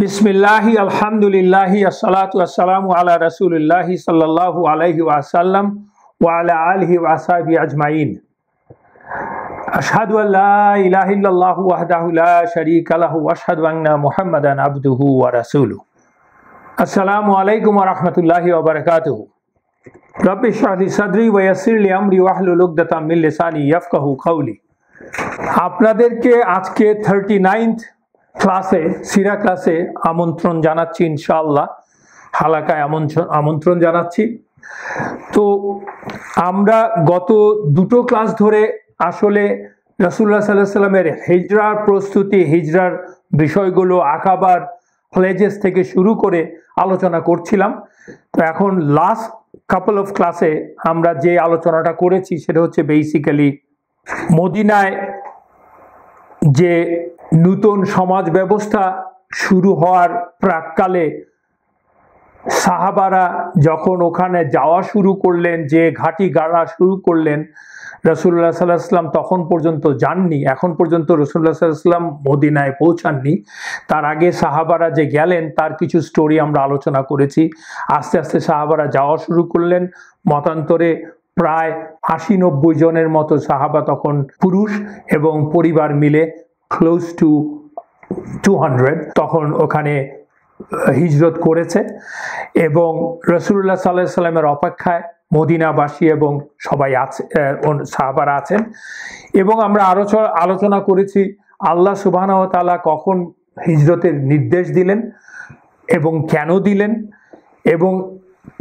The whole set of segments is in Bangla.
बिस्मिल्लाहि अल्हम्दुलिल्लाहि अस्सलातु वस्सलामु अला रसूलिल्लाहि सल्लल्लाहु अलैहि वसल्लम व अला आलिहि व अस्हाबिहि अजमाइन। अशहदु अल्ला इलाहा इल्लल्लाहु वहदहु ला शरीका लहु व अशहदु अन्ना मुहम्मदन अब्दुहु व रसूलुहु। अस्सलामु अलैकुम व रहमतुल्लाहि व बरकातुहु। रब्बि इश्रह ली सदरी व यस्सिर ली अमरी वाहलुल उक़दतम मिन लिसानी यफ़क़हू क़ौली। আপনাদেরকে আজকে 39th ক্লাসে সিরা ক্লাসে আমন্ত্রণ জানাচ্ছি, ইনশাআল্লাহ হালাকায় আমন্ত্রণ জানাচ্ছি। তো আমরা গত দুটো ক্লাস ধরে আসলে রাসূলুল্লাহ সাল্লাল্লাহু আলাইহি সাল্লামের হিজরার প্রস্তুতি, হিজরার বিষয়গুলো, আকাবার প্লেজেস থেকে শুরু করে আলোচনা করছিলাম। তো এখন লাস্ট কাপল অফ ক্লাসে আমরা যে আলোচনাটা করেছি সেটা হচ্ছে বেসিক্যালি মদিনায় যে নতুন সমাজ ব্যবস্থা শুরু হওয়ার প্রাককালে সাহাবারা যখন ওখানে যাওয়া শুরু করলেন, যে ঘাঁটি গাড়া শুরু করলেন, রাসূলুল্লাহ সাল্লাল্লাহু আলাইহি ওয়াসাল্লাম তখন পর্যন্ত যাননি, এখন পর্যন্ত রাসূলুল্লাহ সাল্লাল্লাহু আলাইহি ওয়াসাল্লাম মদিনায় পৌঁছাননি। তার আগে সাহাবারা যে গেলেন তার কিছু স্টোরি আমরা আলোচনা করেছি। আস্তে আস্তে সাহাবারা যাওয়া শুরু করলেন, মতান্তরে প্রায় ৮০-৯০ জনের মতো সাহাবা তখন পুরুষ এবং পরিবার মিলে ক্লোজ টু 200 তখন ওখানে হিজরত করেছে এবং রাসূলুল্লাহ সাল্লাল্লাহু আলাইহি সাল্লামের অপেক্ষায় মদিনাবাসী এবং সবাই আছে, সাহাবারা আছেন। এবং আমরা আলোচনা করেছি আল্লাহ সুবহানাহু ওয়া তাআলা কখন হিজরতের নির্দেশ দিলেন এবং কেন দিলেন, এবং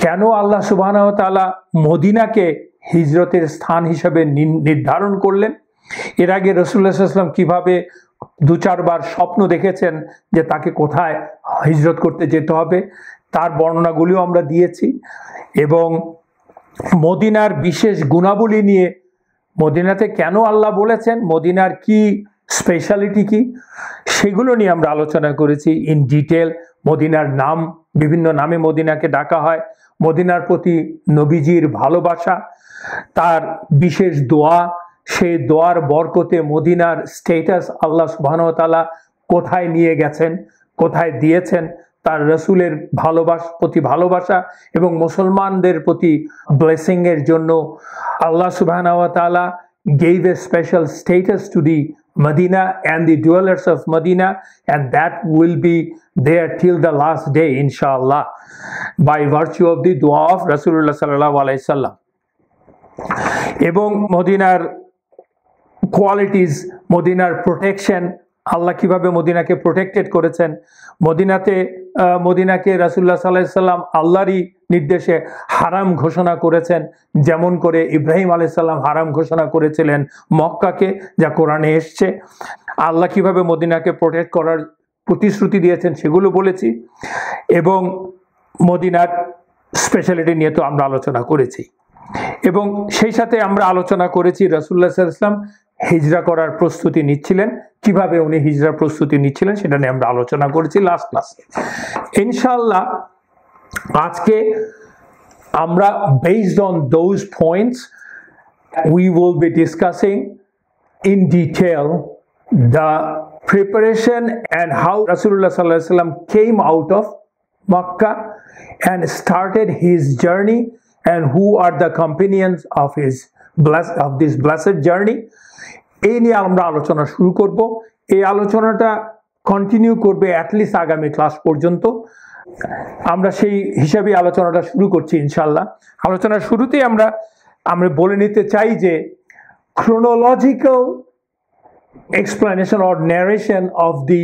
কেন আল্লাহ সুবহানাহু ওয়া তাআলা মদিনাকে হিজরতের স্থান হিসেবে নির্ধারণ করলেন। এর আগে রাসূলুল্লাহ সাল্লাল্লাহু আলাইহি ওয়াসাল্লাম কিভাবে ২-৪ বার স্বপ্ন দেখেছেন যে তাকে কোথায় হিজরত করতে যেতে হবে, তার বর্ণনাগুলিও আমরা দিয়েছি। এবং মদিনার বিশেষ গুণাবলী নিয়ে, মদিনাতে কেন আল্লাহ বলেছেন, মদিনার কি স্পেশালিটি কি, সেগুলো নিয়ে আমরা আলোচনা করেছি ইন ডিটেল। মদিনার নাম, বিভিন্ন নামে মদিনাকে ডাকা হয়, মদিনার প্রতি নবীজির ভালোবাসা, তার বিশেষ দোয়া, সেই দোয়ার বরকতে মদিনার স্টেটাস আল্লাহ সুবহানাহু ওয়া তাআলা কোথায় নিয়ে গেছেন, কোথায় দিয়েছেন, তার রসুলের প্রতি ভালোবাসা এবং মুসলমানদের প্রতি ব্লেসিং এর জন্য আল্লাহ সুবহানাহু ওয়া তাআলা gave a special status to the Medina and the dwellers of Medina, and that will be there till the last day, inshallah, by virtue of the dua of Rasulullah sallallahu alaihi wasallam. এবং মদিনার কোয়ালিটিস, মদিনার প্রোটেকশন, আল্লাহ কিভাবে মদিনাকে প্রোটেক্টেড করেছেন, মদিনাকে রাসূলুল্লাহ সাল্লাল্লাহু আলাইহি সাল্লাম আল্লাহরই নির্দেশে হারাম ঘোষণা করেছেন, যেমন করে ইব্রাহিম আলাইহিস সালাম হারাম ঘোষণা করেছিলেন মক্কাকে, যা কোরআনে এসছে। আল্লাহ কিভাবে মদিনাকে প্রোটেক্ট করার প্রতিশ্রুতি দিয়েছেন সেগুলো বলেছি। এবং মদিনার স্পেশালিটি নিয়ে তো আমরা আলোচনা করেছি। এবং সেই সাথে আমরা আলোচনা করেছি রাসূলুল্লাহ সাল্লাল্লাহু আলাইহি ওয়াসাল্লাম হিজরা করার প্রস্তুতি নিচ্ছিলেন, কিভাবে উনি হিজরার প্রস্তুতি নিচ্ছিলেন সেটা নিয়ে আমরা আলোচনা করেছি লাস্ট ক্লাসে। ইনশাআল্লাহ আজকে আমরা based on those points we will be discussing in detail the preparation and how Rasulullah sallallahu alaihi wasallam came out of Makkah and started his journey, and who are the companions of this blessed journey. এই নিয়ে আমরা আলোচনা শুরু করব। এই আলোচনাটা কন্টিনিউ করবে অ্যাটলিস্ট আগামী ক্লাস পর্যন্ত। আমরা সেই হিসাবে আলোচনাটা শুরু করছি ইনশাআল্লাহ। আলোচনার শুরুতেই আমরা বলে নিতে চাই যে chronological explanation or narration of the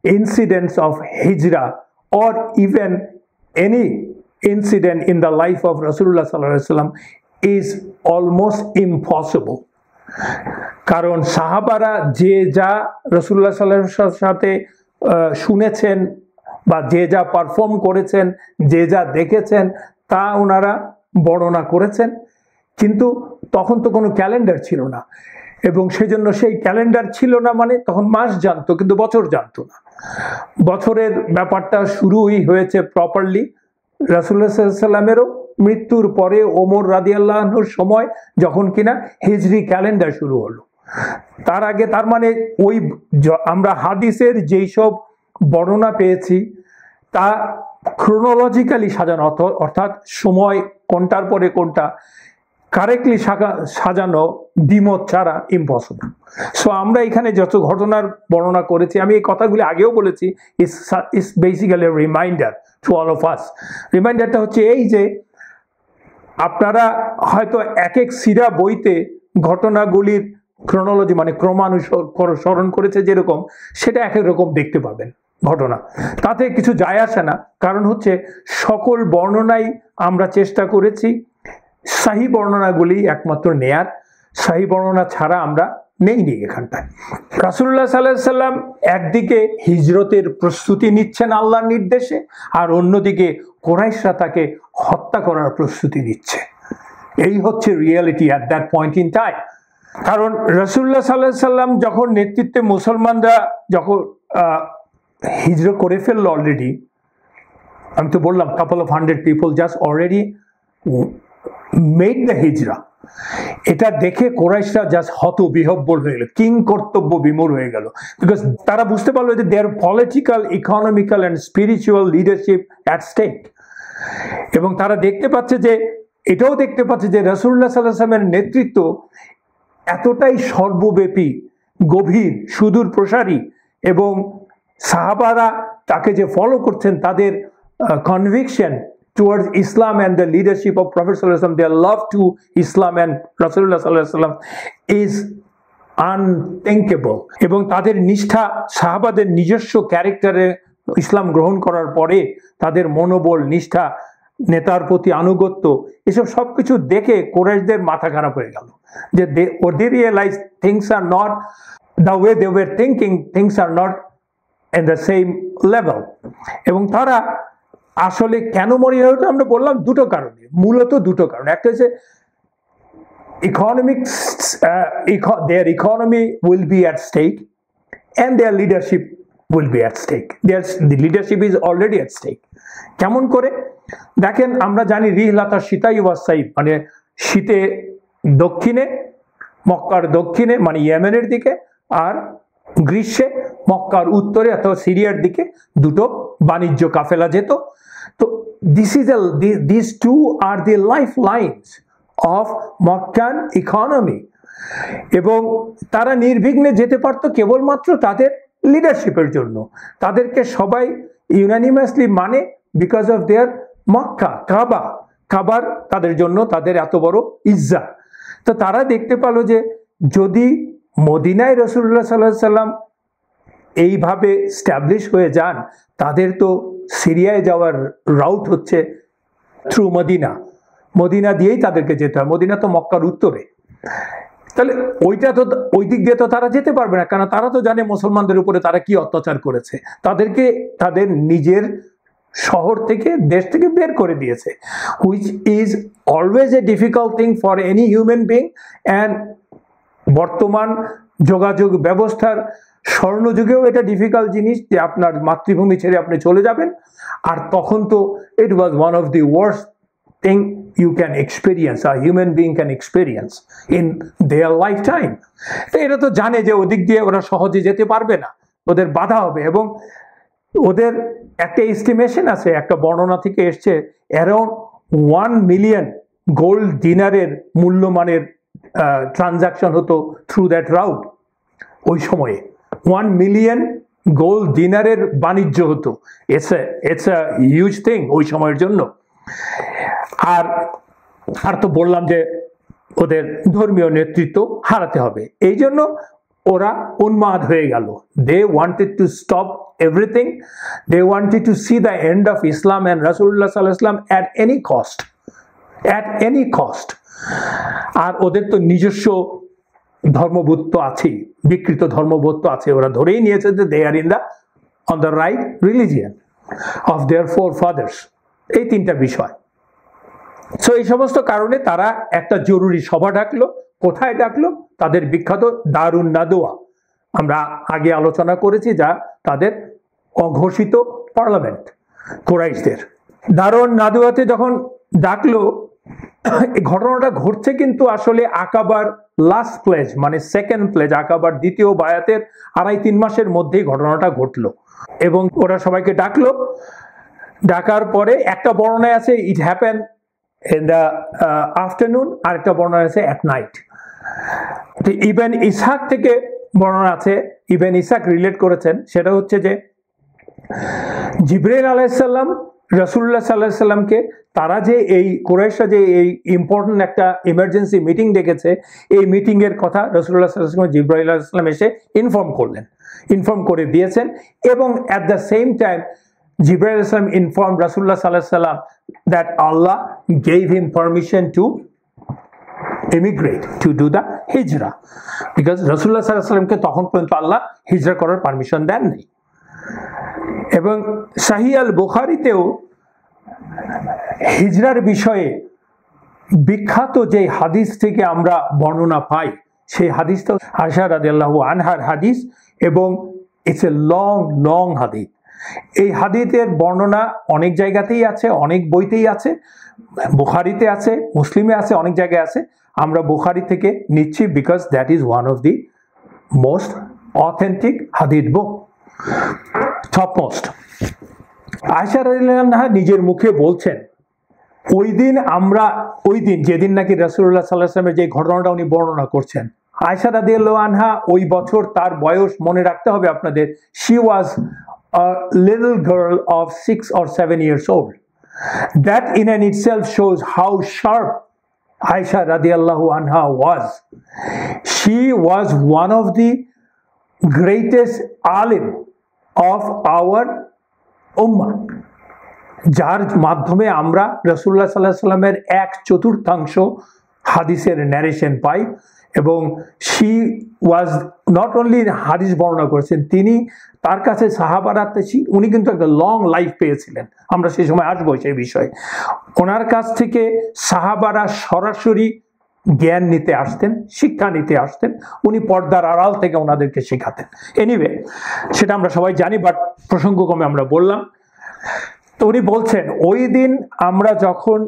incidents of Hijrah or even any incident in the life of Rasulullah sallallahu alaihi wasallam is almost impossible. কারণ সাহাবারা যে যা রাসূলুল্লাহ সাল্লাল্লাহু আলাইহি ওয়াসাল্লামের সাথে শুনেছেন বা যে যা পারফর্ম করেছেন, যে যা দেখেছেন, তা ওনারা বর্ণনা করেছেন। কিন্তু তখন তো কোনো ক্যালেন্ডার ছিল না, এবং সেজন্য সেই ক্যালেন্ডার ছিল না মানে তখন মাস জানতো কিন্তু বছর জানতো না। বছরের ব্যাপারটা শুরুই হয়েছে প্রপারলি রাসূলুল্লাহ সাল্লাল্লাহু আলাইহি ওয়াসাল্লামেরও মৃত্যুর পরে, ওমর রাদিয়াল্লাহু আনহুর সময় যখন কিনা হিজরি ক্যালেন্ডার শুরু হলো। তার আগে, তার মানে ওই আমরা হাদিসের যেই সব বর্ণনা পেয়েছি তা ক্রোনোলজিক্যালি সাজানো, অর্থাৎ সময় কোনটার পরে কোনটা কারেক্টলি সাজানো দ্বিমত ছাড়া ইম্পসিবল। সো আমরা এখানে যত ঘটনার বর্ণনা করেছি, আমি এই কথাগুলি আগেও বলেছি, is basically reminder to all of us. রিমাইন্ডারটা হচ্ছে এই যে আপনারা হয়তো এক এক সিরা বইতে ঘটনাগুলির ক্রোনোলজি মানে ক্রমানুসরণ করেছে যেরকম, সেটা এক এক রকম দেখতে পাবেন ঘটনা, তাতে কিছু যায় আসে না। কারণ হচ্ছে সকল বর্ণনাই আমরা চেষ্টা করেছি সাহি বর্ণনাগুলি একমাত্র নেয়ার, সাহি বর্ণনা ছাড়া আমরা নেইনি এখানটায়। রাসূলুল্লাহ সাল্লাল্লাহু আলাইহি সাল্লাম একদিকে হিজরতের প্রস্তুতি নিচ্ছেন আল্লাহর নির্দেশে, আর অন্যদিকে কুরাইশরা তাকে হত্যা করার প্রস্তুতি নিচ্ছে। এই হচ্ছে reality at that point in time. কারণ রাসূলুল্লাহ সাল্লাল্লাহু আলাইহি সাল্লাম যখন নেতৃত্বে মুসলমানরা যখন হিজরত করে ফেললো অলরেডি, আমি তো বললাম couple of 100 people just already made the হিজরা, এটা দেখে কুরাইশরা জাস্ট হতবিহ্বল হয়ে গেল, কিং কর্তব্য বিমূঢ় হয়ে গেল। বিকজ তারা বুঝতে পারলো যে their political, economical and spiritual leadership at stake. এবং তারা দেখতে পাচ্ছে যে, এটাও দেখতে পাচ্ছে যে রাসূলুল্লাহ সাল্লাল্লাহু আলাইহি ওয়াসাল্লামের নেতৃত্ব এতটাই সর্বব্যাপী, গভীর, সুদূর প্রসারী, এবং সাহাবারা তাকে যে ফলো করছেন তাদের conviction towards Islam and the leadership of Prophet sallallahu alaihi wasallam, their love to Islam and Rasulullah sallallahu alaihi wasallam is unthinkable. এবং তাদের নিষ্ঠা, সাহাবাদের নিজস্ব ক্যারেক্টারে ইসলাম গ্রহণ করার পরে তাদের মনোবল, নিষ্ঠা, নেতার প্রতি আনুগত্য, এসব সবকিছু দেখে কুরাইশদের মাথা খারাপ হয়ে গেল। যে they realize things are not the way they were thinking, things are not in the same level. এবং তারা আসলে কেন মরিয়া হতো আমরা বললাম দুটো কারণে, মূলত দুটো কারণ। একটা হচ্ছে economics, their economy will be at stake and their leadership will be at stake. The leadership is already at stake. কেমন করে দেখেন, আমরা জানি রিহলাতা শীতাই ওয়াস সাইফ, মানে শীতে দক্ষিণে, মক্কার দক্ষিণে মানে ইয়েমেনের দিকে, আর গ্রীষ্মে মক্কার উত্তরে অথবা সিরিয়ার দিকে দুটো বাণিজ্য কাফেলা যেত। তো these two are the lifelines of Meccan economy, এবং তারা নির্বিঘ্নে যেতে পারতো কেবলমাত্র তাদের লিডারশিপের জন্য। তাদেরকে সবাই ইউনানিমাসলি মানে বিকজ অফ দেয়ার মক্কা, কাবার তাদের জন্য তাদের এত বড় ইজ্জা। তো তারা দেখতে পেল যে যদি মদিনায় রাসূলুল্লাহ সাল্লাল্লাহু আলাইহি সাল্লাম এইভাবে স্ট্যাবলিশ হয়ে যান, তাদের তো সিরিয়ায় যাওয়ার রাউট হচ্ছে থ্রু মদিনা দিয়েই তাদেরকে যেতে হয়। মদিনা তো মক্কার উত্তরে, তাহলে ওই দিক দিয়ে তো তারা যেতে পারবে না, কারণ তারা তো জানে মুসলমানদের উপরে তারা কি অত্যাচার করেছে, তাদেরকে তাদের নিজের শহর থেকে, দেশ থেকে বের করে দিয়েছে, which is always a difficult thing for any human being. And বর্তমান যোগাযোগ ব্যবস্থার স্বর্ণযুগেও এটা ডিফিকাল্ট জিনিস যে আপনার মাতৃভূমি ছেড়ে আপনি চলে যাবেন। আর তখন তো it was one of the worst thing you can experience, a human being can experience in their lifetime. তো এটা তো জানে যে ওদিক দিয়ে ওরা সহজে যেতে পারবে না, ওদের বাধা হবে। এবং ওদের একটা এস্টিমেশন আছে, একটা বর্ণনা থেকে এসছে, অ্যারাউন্ড 1 মিলিয়ন গোল্ড দিনারের মূল্যমানের ট্রানজাকশন হতো থ্রু দ্যাট রাউট। ওই সময়ে 1 মিলিয়ন গোল্ড দিনারের বাণিজ্য হতো। ইটস আ হিউজ থিং ওই সময়ের জন্য। আর তো বললাম যে ওদের ধর্মীয় নেতৃত্ব হারাতে হবে, এই জন্য ওরা উন্মাদ হয়ে গেল। They wanted to stop everything, they wanted to see the end of Islam and রাসূলুল্লাহ সাল্লাল্লাহু আলাইহি ওয়াসাল্লাম অ্যাট এনি কস্ট। আর ওদের তো নিজস্ব ধর্মবোধ তো আছেই, বিকৃত ধর্মবোধ তো আছে, ওরা ধরেই নিয়েছে যে they are on the right religion of their forefathers. এই তিনটা বিষয়। সো এই সমস্ত কারণে তারা একটা জরুরি সভা ডাকলো। কোথায় ডাকলো? তাদের বিখ্যাত দারুন নাদওয়া, আমরা আগে আলোচনা করেছি, যা তাদের অঘোষিত পার্লামেন্ট কুরাইশদের। দারুন নাদওয়াতে যখন ডাকলো, ঘটনাটা ঘটছে কিন্তু আসলে আকাবার লাস্ট প্লেজ মানে সেকেন্ড প্লেজ, আকাবার দ্বিতীয় বায়াতের 2.5-3 মাসের মধ্যেই ঘটনাটা ঘটলো। এবং ওরা সবাইকে ডাকলো, ডাকার পরে একটা বর্ণনায় আছে it happen in the afternoon, আর একটা বর্ণনা আছে অ্যাট নাইট। তো ইবন ইসহাক থেকে বর্ণনা আছে, ইবন ইসহাক রিলেট করেছেন, সেটা হচ্ছে যে জিবরাইল আলাইহিস সালাম রাসূলুল্লাহ সাল্লাল্লাহু আলাইহি সাল্লামকে, তারা যে এই কুরাইশরা যে এই ইম্পর্টেন্ট একটা ইমার্জেন্সি মিটিং ডেকেছে, এই মিটিং এর কথা রাসূলুল্লাহ সাল্লাল্লাহু আলাইহি ওয়াসাল্লাম জিবরাইল আলাইহিস সালাম এসে ইনফর্ম করে দিয়েছেন, এবং অ্যাট দ্য সেম টাইম জিবরাইল আলাইহিস সালাম ইনফর্ম রাসূলুল্লাহ সাল্লাল্লাহু আলাইহি সাল্লাম that Allah gave him permission to immigrate, to do the hijrah, because রাসূলুল্লাহ সাল্লাল্লাহু আলাইহি ওয়াসাল্লামকে তখন পর্যন্ত আল্লাহ হিজরা করার পারমিশন দেননি। এবং সহিহ আল বুখারীতেও হিজরার বিষয়ে বিখ্যাত যে হাদিস থেকে আমরা বর্ণনা পাই, সেই হাদিসটা আয়েশা রাদিয়াল্লাহু আনহার হাদিস, এবং ইটস এ লং হাদিস। এই হাদিসের বর্ণনা অনেক জায়গাতেই আছে, অনেক বইতেই আছে, বুখারীতে আছে, মুসলিমে আছে, অনেক জায়গায় আছে। আমরা বুখারী থেকে নিচ্ছি because that is one of the most authentic হাদিস বুক, টপ মোস্ট। আয়েশা রাদিয়াল্লাহু আনহা নিজের মুখে বলছেন, ওই দিন যেদিন নাকি রাসূলুল্লাহ সাল্লাল্লাহু আলাইহি ওয়াসাল্লামের যে ঘটনাটা উনি বর্ণনা করছেন, আয়েশা রাদিয়াল্লাহু আনহা ওই বছর, তার বয়স মনে রাখতে হবে আপনাদের, she was a little girl of 6 or 7 years old. That in and itself shows how sharp Aisha radiallahu anha was. She was one of the greatest alim of our ummah, যার মাধ্যমে আমরা রাসূলুল্লাহ সাল্লাল্লাহু আলাইহি ওয়াসাল্লামের 1/4 হাদিসের ন্যারেশন পাই। এবং শি ওয়াজ নট অনলি হাদিস বর্ণনা করেছেন, তিনি তার কাছে সাহাবারা, উনি কিন্তু একটা লং লাইফ পেয়েছিলেন, আমরা সেই সময় আসবো সেই বিষয়ে। ওনার কাছ থেকে সাহাবারা সরাসরি জ্ঞান নিতে আসতেন, শিক্ষা নিতে আসতেন, উনি পর্দার আড়াল থেকে ওনাদেরকে শেখাতেন। এনিওয়ে, সেটা আমরা সবাই জানি, বাট প্রসঙ্গক্রমে আমরা বললাম। তো উনি বলছেন, ওই দিন আমরা যখন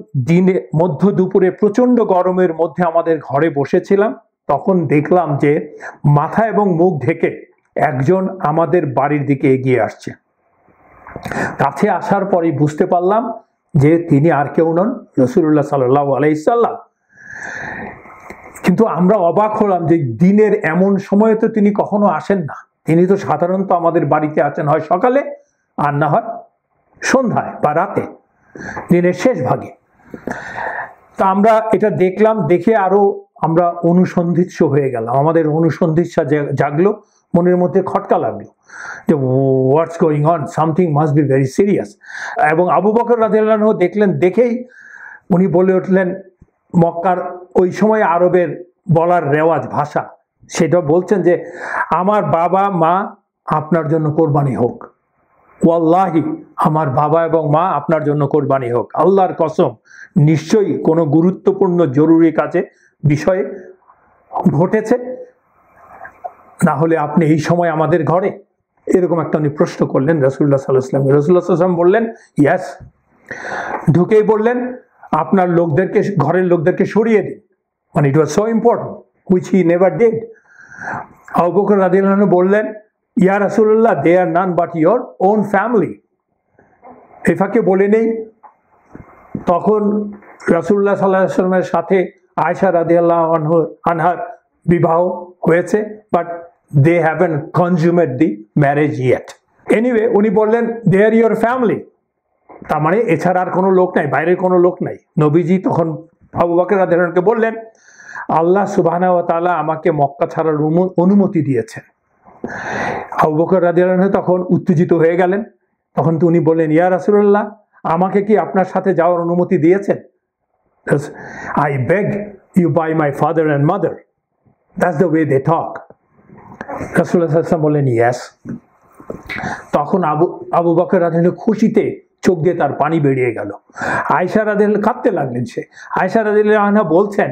মধ্য দুপুরে প্রচন্ড গরমের মধ্যে আমাদের ঘরে বসেছিলাম, তখন দেখলাম যে মাথা এবং মুখ ঢেকে একজন আমাদের বাড়ির দিকে এগিয়ে আসছে। কাছে আসার পরেই বুঝতে পারলাম যে তিনি আর কেউ নন, রাসূলুল্লাহ সাল্লাল্লাহু আলাইহি ওয়াসাল্লাম। কিন্তু আমরা অবাক হলাম যে দিনের এমন সময়ে তো তিনি কখনো আসেন না, তিনি তো সাধারণত আমাদের বাড়িতে আসেন হয় সকালে, আর না হয় সন্ধ্যায় বা রাতে, দিনের শেষ ভাগে। তা আমরা এটা দেখলাম, দেখে আরো আমরা অনুসন্ধিৎস হয়ে গেলাম, আমাদের অনুসন্ধিৎসা জাগলো, মনের মধ্যে খটকা লাগলো যে what's going on, something must be very serious. এবং আবু বকর রাদিয়াল্লাহু আনহু দেখলেন, দেখেই উনি বলে উঠলেন, মক্কার ওই সময় আরবের বলার রেওয়াজ ভাষা, সেটা বলছেন যে আমার বাবা মা আপনার জন্য কোরবানি হোক, ওয়াল্লাহি আমার বাবা এবং মা আপনার জন্য কোরবানি হোক, আল্লাহর কসম নিশ্চয়ই কোনো গুরুত্বপূর্ণ জরুরি কাজে বিষয়ে ঘটেছে, না হলে আপনি এই সময় আমাদের ঘরে, এরকম একটা উনি প্রশ্ন করলেন রাসূলুল্লাহ সাল্লাল্লাহু আলাইহি ওয়াসাল্লাম। রাসূলুল্লাহ সাল্লাল্লাহু আলাইহি ওয়াসাল্লাম বললেন ইয়েস, ঢুকেই বললেন আপনার লোকদেরকে, ঘরের লোকদেরকে সরিয়ে দিন, মানে it was so important, which he never did. আবু বকর রাদিয়াল্লাহু আনহু বললেন, ইয়া রাসূলুল্লাহ, they are none but your own family. এই ফাঁকে বলে নেই, তখন রাসূলুল্লাহ সাল্লাল্লাহু আলাইহি ওয়াসাল্লামের সাথে আয়েশা রাদিয়াল্লাহু আনহার বিবাহ হয়েছে, but they haven't consummate the marriage yet. Anyway, উনি বললেন দে আর ইয়োর ফ্যামিলি, তার মানে এছাড়া আর কোনো লোক নাই, বাইরের কোনো লোক নাই। নবীজি তখন আবু বকর রাদিয়াল্লাহু আনহুকে বললেন, আল্লাহ সুবহানাহু ওয়া তাআলা আমাকে মক্কা ছাড়ার অনুমতি দিয়েছেন। আবু বকর রাদিয়াল্লাহু আনহু তখন উত্তেজিত হয়ে গেলেন। তখন তো উনি বললেন, ইয়া রাসূলুল্লাহ, আমাকে কি আপনার সাথে যাওয়ার অনুমতি দিয়েছেন? I beg you by my father and mother. That's the way they talk. রাসূলুল্লাহ সাল্লাল্লাহু আলাইহি ওয়াসাল্লাম বললেন ইয়েস। তখন আবু বকর রাদিয়াল্লাহু আনহু খুশিতে চোখ দিয়ে তার পানি বেরিয়ে গেল। আয়েশা রাদিয়াল্লাহু কাঁদতে লাগলেন। আয়েশা রাদিয়াল্লাহু আনহা বলছেন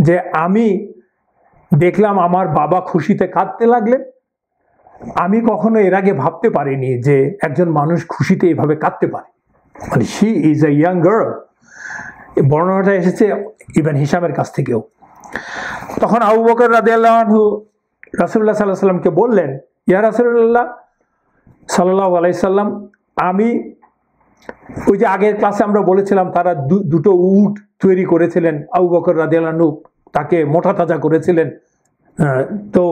যে আমি দেখলাম আমার বাবা খুশিতে কাঁদতে লাগলেন, আমি কখনো এর আগে ভাবতে পারিনি যে একজন মানুষ খুশিতে এইভাবে কাঁদতে পারে, মানে she is a young girl. বর্ণনাটা এসেছে ইবন হিশামের কাছ থেকেও। তখন আবু বকর রাদিয়াল্লাহু আনহু রাসূলুল্লাহ সাল্লাল্লাহু আলাইহি ওয়াসাল্লামকে বললেন, ইয়া রাসূলুল্লাহ সাল্লাল্লাহু আলাইহি সাল্লাম, আমি ওই যে আগের ক্লাসে আমরা বলেছিলাম তারা দুটো উট তৈরি করেছিলেন, আবু বকর রাদিয়াল্লাহু আনহু তাকে মোটা তাজা করেছিলেন। তো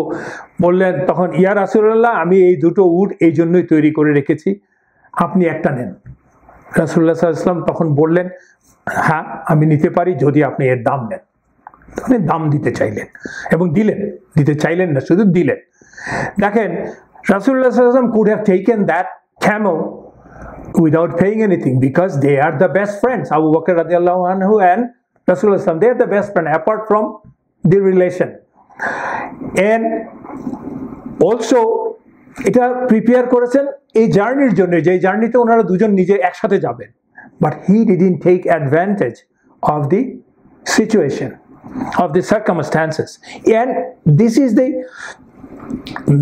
বললেন তখন, ইয়া রাসূলুল্লাহ, আমি এই দুটো উট এই জন্যই তৈরি করে রেখেছি, আপনি একটা নেন। রাসূলুল্লাহ সাল্লাল্লাহু আলাইহি ওয়াসাল্লাম তখন বললেন, হ্যাঁ আমি নিতে পারি যদি আপনি এর দাম নেন। তখন দাম দিতে চাইলেন এবং দিলেন, দিতে চাইলেন না, শুধু দিলেন। দেখেন, রাসূলুল্লাহ সাল্লাল্লাহু আলাইহি ওয়াসাল্লাম could have taken that camel without paying anything because they are the best friends. Abu Bakr radiallahu anhu and Rasulullah sallam, they are the best friend apart from the relation. And also এটা প্রিপেয়ার করেছেন এই জার্নির জন্য, যে জার্নিতে ওনারা দুজন নিজে একসাথে যাবেন। But he didn't take advantage of the situation, of the circumstances. And this is the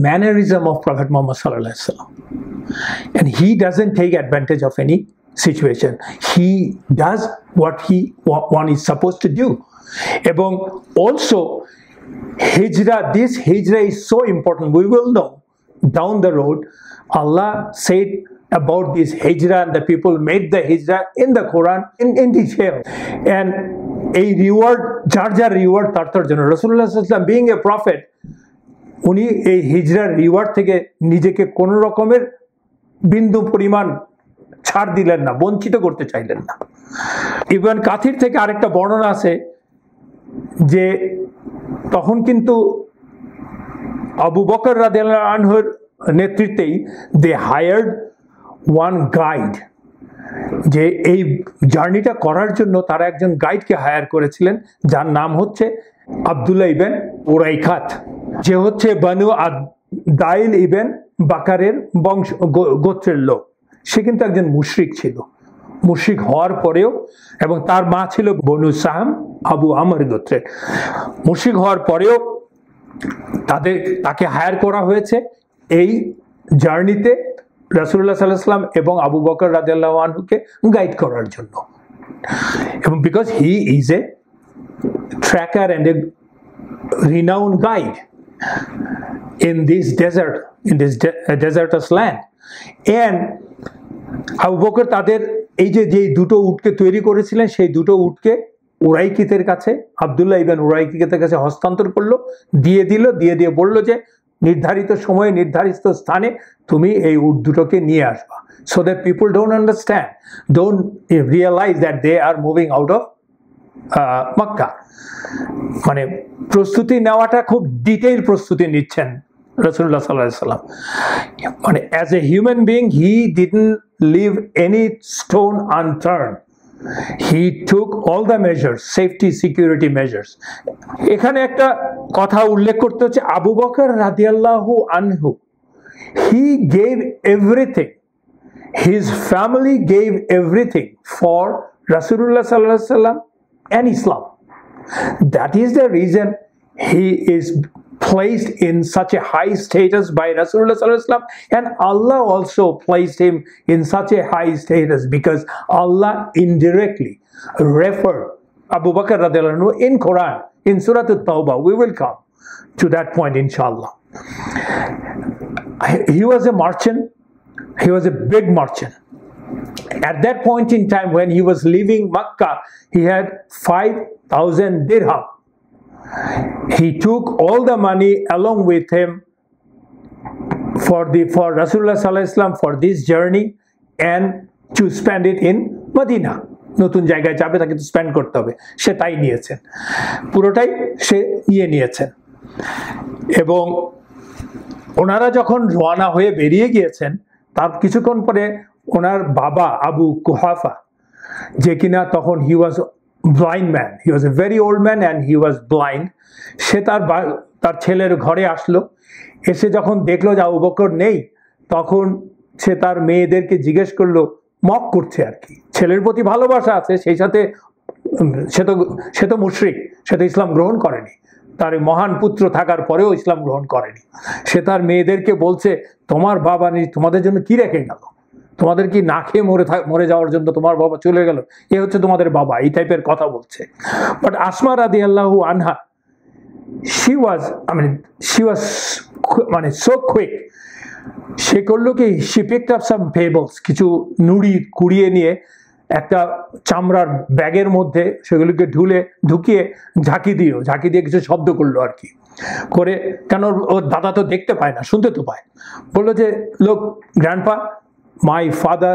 mannerism of Prophet Muhammad sallallahu alaihi wasallam. And he doesn't take advantage of any situation. He does what one is supposed to do. এবং also hijrah, this hijrah is so important. We will know down the road. Allah said about this hijrah and the people made the hijrah in the Quran in detail. And a reward, jar reward tartar jano. Rasulullah sallallahu alaihi wasallam being a prophet, উনি এই হিজরার রিওয়ার্ড থেকে নিজেকে কোন রকমের বিন্দু পরিমাণ ছাড় দিলেন না, বঞ্চিত করতে চাইলেন না। ইবন কাথির থেকে আরেকটা বর্ণনা আছে যে তখন কিন্তু আবু বকর রাদিয়াল্লাহু আনহুর নেতৃত্বেই দে হায়ার্ড ওয়ান গাইড, যে এই জার্নিটা করার জন্য তারা একজন গাইডকে হায়ার করেছিলেন যার নাম হচ্ছে আব্দুল্লাহ ইবেন উরাইকাত, যে হচ্ছে বানু দাইল ইবেন বাকারের বংশ গোত্রের লোক। সে কিন্তু একজন মুশরিক ছিল, মুশরিক হওয়ার পরেও, এবং তার মা ছিল বনু সাহাম আবু আমর গোত্রের। মুশরিক হওয়ার পরেও তাকে হায়ার করা হয়েছে এই জার্নিতে রাসূলুল্লাহ সাল্লাল্লাহু আলাইহি ওয়াসাল্লাম এবং আবু বকর রাদিয়াল্লাহু আনহুকে গাইড করার জন্য। এবং because he is a tracker and a renowned guide in this desert, in this desertous land. And Abu Bakr তাদের এই যে দুটো উটকে তৈরি করেছিলেন সেই দুটো উটকে উরাইকিতের কাছে, আব্দুল্লাহ ইবনে উরাইকিতের কাছে হস্তান্তর করলো, দিয়ে দিয়ে বললো যে নির্ধারিত সময়ে নির্ধারিত স্থানে তুমি এই উট দুটোকে নিয়ে আসবা, so that people don't understand, don't realize that they are moving out of Mecca. মানে প্রস্তুতি নেওয়াটা খুব ডিটেইল প্রস্তুতি নিচ্ছেন রাসূলুল্লাহ সাল্লাল্লাহু আলাইহি ওয়াসাল্লাম। মানে as a human being he didn't leave any stone unturned, he took all the measures, safety security measures. এখানে একটা কথা উল্লেখ করতে হচ্ছে, আবু বকর রাদিয়াল্লাহু আনহু, he gave everything, his family gave everything for রাসূলুল্লাহ সাল্লাল্লাহু আলাইহি ওয়াসাল্লাম and Islam. That is the reason he is placed in such a high status by Rasulullah sallallahu alaihi wasallam, and Allah also placed him in such a high status because Allah indirectly referred Abu Bakr radiallahu anhu in Quran, in Surah At-Tawbah. We will come to that point inshallah. He was a merchant, he was a big merchant. At that point in time when he was leaving Makkah, he had 5,000 dirham. He took all the money along with him for Rasulullah sallallahu alaihi wasallam for this journey and to spend it in Medina. নতুন জায়গায় যাবে, তাকে তো স্পেন্ড করতে হবে, সে তাই নিয়েছেন, পুরোটাই সে নিয়েছেন। এবং ওনারা যখন রওনা হয়ে বেরিয়ে গিয়েছেন তার কিছুক্ষণ পরে ওনার বাবা আবু কুহাফা, যে কিনা তখন he was blind man, he was a very old man and he was blind, সে তার ছেলের ঘরে আসলো। এসে যখন দেখলো যে আবু বকর নেই, তখন সে তার মেয়েদেরকে জিজ্ঞেস করলো, মক করছে আর কি, ছেলের প্রতি ভালোবাসা আছে, সেই সাথে সে তো মুশরিক, সে তো ইসলাম গ্রহণ করেনি, তার মহান পুত্র থাকার পরেও ইসলাম গ্রহণ করেনি। সে তার মেয়েদেরকে বলছে, তোমার বাবা নেই, তোমাদের জন্য কি রেখে গেল, তোমাদের কি না খেয়ে মরে যাওয়ার জন্য তোমার বাবা চলে গেল, এ হচ্ছে তোমাদের বাবা, এই টাইপের কথা বলছে। বাট আসমা রাদিয়াল্লাহু আনহা, she was so quick সে করলো কি, she picked up some pebbles, কিছু নুড়ি কুড়িয়ে নিয়ে একটা চামড়ার ব্যাগের মধ্যে সেগুলোকে ঢুকিয়ে ঝাঁকি দিয়ে কিছু শব্দ করলো আর কি, করে, কেন ওর দাদা তো দেখতে পায় না, শুনতে তো পায়, বললো যে look grandpa, my father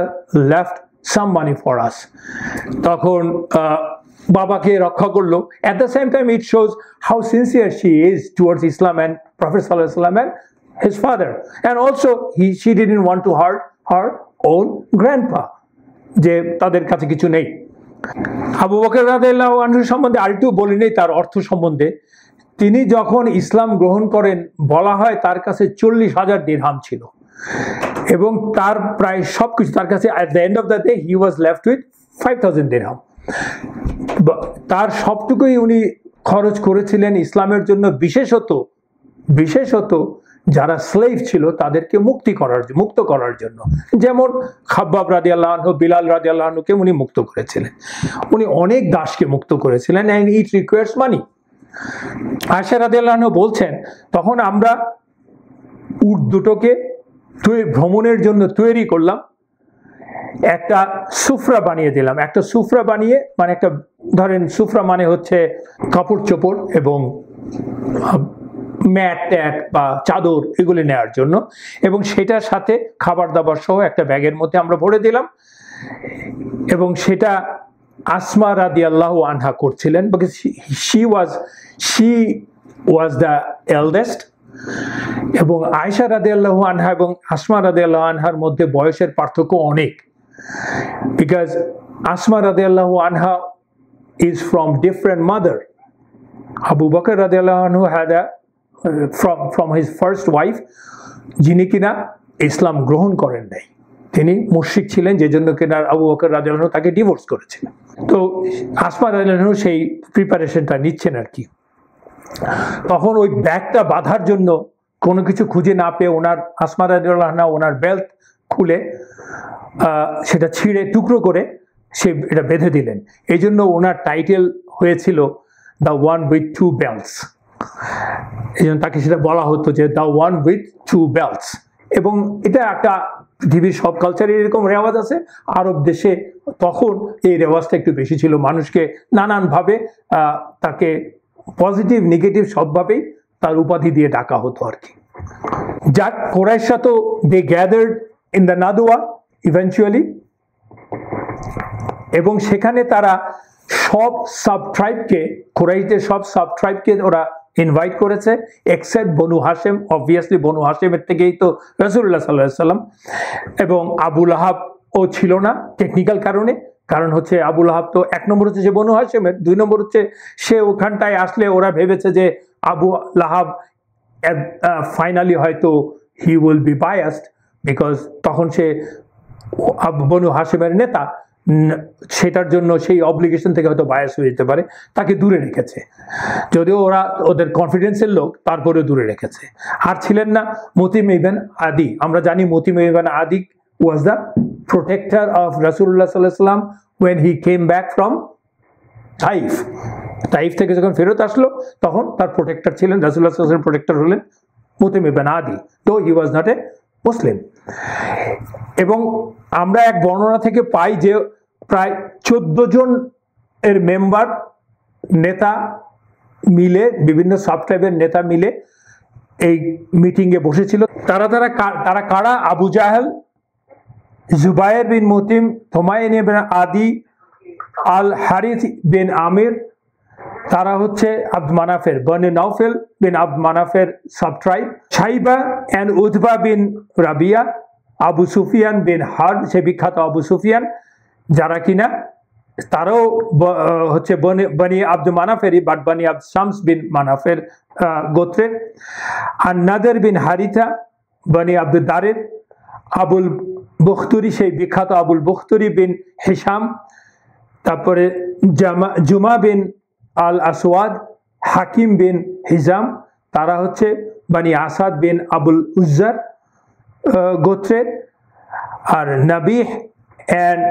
left some money for us। তখন বাবাকে রক্ষা করলো। At the same time it shows how sincere she is towards Islam and Prophet sallallahu alaihi wasallam and his father, and also she didn't want to hurt her own grandpa, যে তাদের কাছে কিছু নেই। আবু বকর রাদিয়াল্লাহু আনহু সম্বন্ধে আরেকটু বলে নেই তার অর্থ সম্বন্ধে। তিনি যখন ইসলাম গ্রহণ করেন বলা হয় তার কাছে 40,000 দিরহাম ছিল, এবং তার প্রায় সবকিছু তার কাছে, at the end of the day he was left with 5,000 দিরহাম। তার সবটুকুই উনি খরচ করেছিলেন ইসলামের জন্য, বিশেষত যারা স্লেভ ছিল তাদেরকে মুক্ত করার জন্য, যেমন খাব্বাব রাদিয়াল্লাহু আনহু, বিলাল রাদিয়াল্লাহু আনহুকে উনি মুক্ত করেছিলেন, উনি অনেক দাসকে মুক্ত করেছিলেন, and it requires money। Ayesha রাদিয়াল্লাহু আনহা বলছেন তখন আমরা উট দুটোকে ভ্রমণের জন্য তৈরি করলাম, একটা সুফরা বানিয়ে দিলাম, একটা সুফরা বানিয়ে, মানে একটা, ধরেন সুফরা মানে হচ্ছে কাপড় চোপড় এবং ম্যাট ট্যাট বা চাদর এগুলি নেওয়ার জন্য, এবং সেটার সাথে খাবার দাবার সহ একটা ব্যাগের মধ্যে আমরা ভরে দিলাম, এবং সেটা আসমা রাদিয়াল্লাহু আনহা করছিলেন, because she was the eldest, এবং আয়েশা রাদিয়াল্লাহু আনহা এবং আসমা রাদিয়াল্লাহু আনহার মধ্যে বয়সের পার্থক্য অনেক, বিকজ আসমা রাদিয়াল্লাহু আনহা is from different mother. Abu Bakr রাদিয়াল্লাহু আনহু had from his first wife, যিনি কিনা ইসলাম গ্রহণ করেন নাই, তিনি মুশরিক ছিলেন, যে জন্য কিনা আবু বকর রাদিয়াল্লাহু আনহু তাকে ডিভোর্স করেছিলেন। তো আসমা রাদিয়াল্লাহু আনহু সেই প্রিপারেশনটা নিচ্ছেন আর কি। তখন ওই ব্যাগটা বাঁধার জন্য কোনো কিছু খুঁজে না পেয়ে আসমা রাদিয়াল্লাহু আনহা ওনার বেল্ট খুলে সেটা ছিঁড়ে টুকরো করে এটা বেঁধে দিলেন। এই জন্য ওনার টাইটেল হয়েছিল the one with two belts, এই জন্য তাকে সেটা বলা হতো যে the one with two belts. এবং এটা একটা পৃথিবীর সব কালচারে এরকম রেওয়াজ আছে, আরব দেশে তখন এই রেওয়াজটা একটু বেশি ছিল, মানুষকে নানানভাবে তাকে পজিটিভ নেগেটিভ সবভাবেই তার উপাধি দিয়ে ডাকা হতো আর কি। যাক, কোরাইশরা তো দে গ্যাদার্ড ইন দ্য নাদওয়া ইভেনচুয়ালি, এবং সেখানে তারা সব সাব ট্রাইবকে, কুরাইশদের সব সাব ট্রাইবকে ওরা ইনভাইট করেছে, এক্সেপ্ট বনু হাশেম। অবভিয়াসলি বনু হাশেমের থেকেই তো রাসূলুল্লাহ সাল্লাল্লাহু আলাইহি সাল্লাম, এবং আবু লাহাব ও ছিল না টেকনিক্যাল কারণে, কারণ হচ্ছে আবু লাহাব তো 1 নম্বর হচ্ছে যে বনু হাশেমের, 2 নম্বর হচ্ছে সে ওখানটায় আসলে ওরা ভেবেছে যে আবু লাহাব ফাইনালি হয়তো he will be biased, because তখন সে বনু হাশেমের নেতা, সেটার জন্য সেই অব্লিগেশন থেকে হয়তো বায়াস হয়ে যেতে পারে, তাকে দূরে রেখেছে, যদিও ওরা ওদের কনফিডেন্সের লোক তারপরেও দূরে রেখেছে। আর ছিলেন না মুতিম ইবনে আদি। আমরা জানি মুতিম ইবনে আদি was the protector of Rasulullah sallallahu alaihi wasallam when he came back from Taif। Taif থেকে যখন ফেরত আসলো তখন তার প্রোটেক্টর ছিলেন, রাসূলুল্লাহ সাল্লাল্লাহু আলাইহি ওয়াসাল্লাম প্রোটেক্টর হলেন মুতিম ইবনে আদি, তো হি ওয়াজ নট এ মুসলিম। এবং আমরা এক বর্ণনা থেকে পাই যে প্রায় 14 জন এর মেম্বার, নেতা মিলে, বিভিন্ন সাবট্রাইবের নেতা মিলে এই মিটিংয়ে বসেছিল। তারা কারা? আবু জাহেল, জুবায়ের বিন মুতিম, হুমায়ুন ইবনে আদি, আল হারিস বিন আমির, তারা হচ্ছে আব্দ মানাফের, বনি নাউফেল বিন আব্দ মানাফের সাবট্রাইব, শাইবা এন্ড উতবা বিন রাবিয়া, আবু সুফিয়ান বিন হার্ব, সে বিখ্যাত আবু সুফিয়ান, যারা কিনা তারাও হচ্ছে বনি আব্দ মানাফেরই, বাট বনি আব্দ শামস বিন মানাফের গোত্রের, আর নাদের বিন হারিথা বনি আব্দ দারের, আবুল বখতুরি, সেই বিখ্যাত আবুল বখতুরি বিন হিসাম, তারপরে জুমা বিন আল আসওয়াদ, হাকিম বিন হিজাম, তারা হচ্ছে বনি আসাদ বিন আবুল উজ্জার গোত্রের, আর নাবিহ and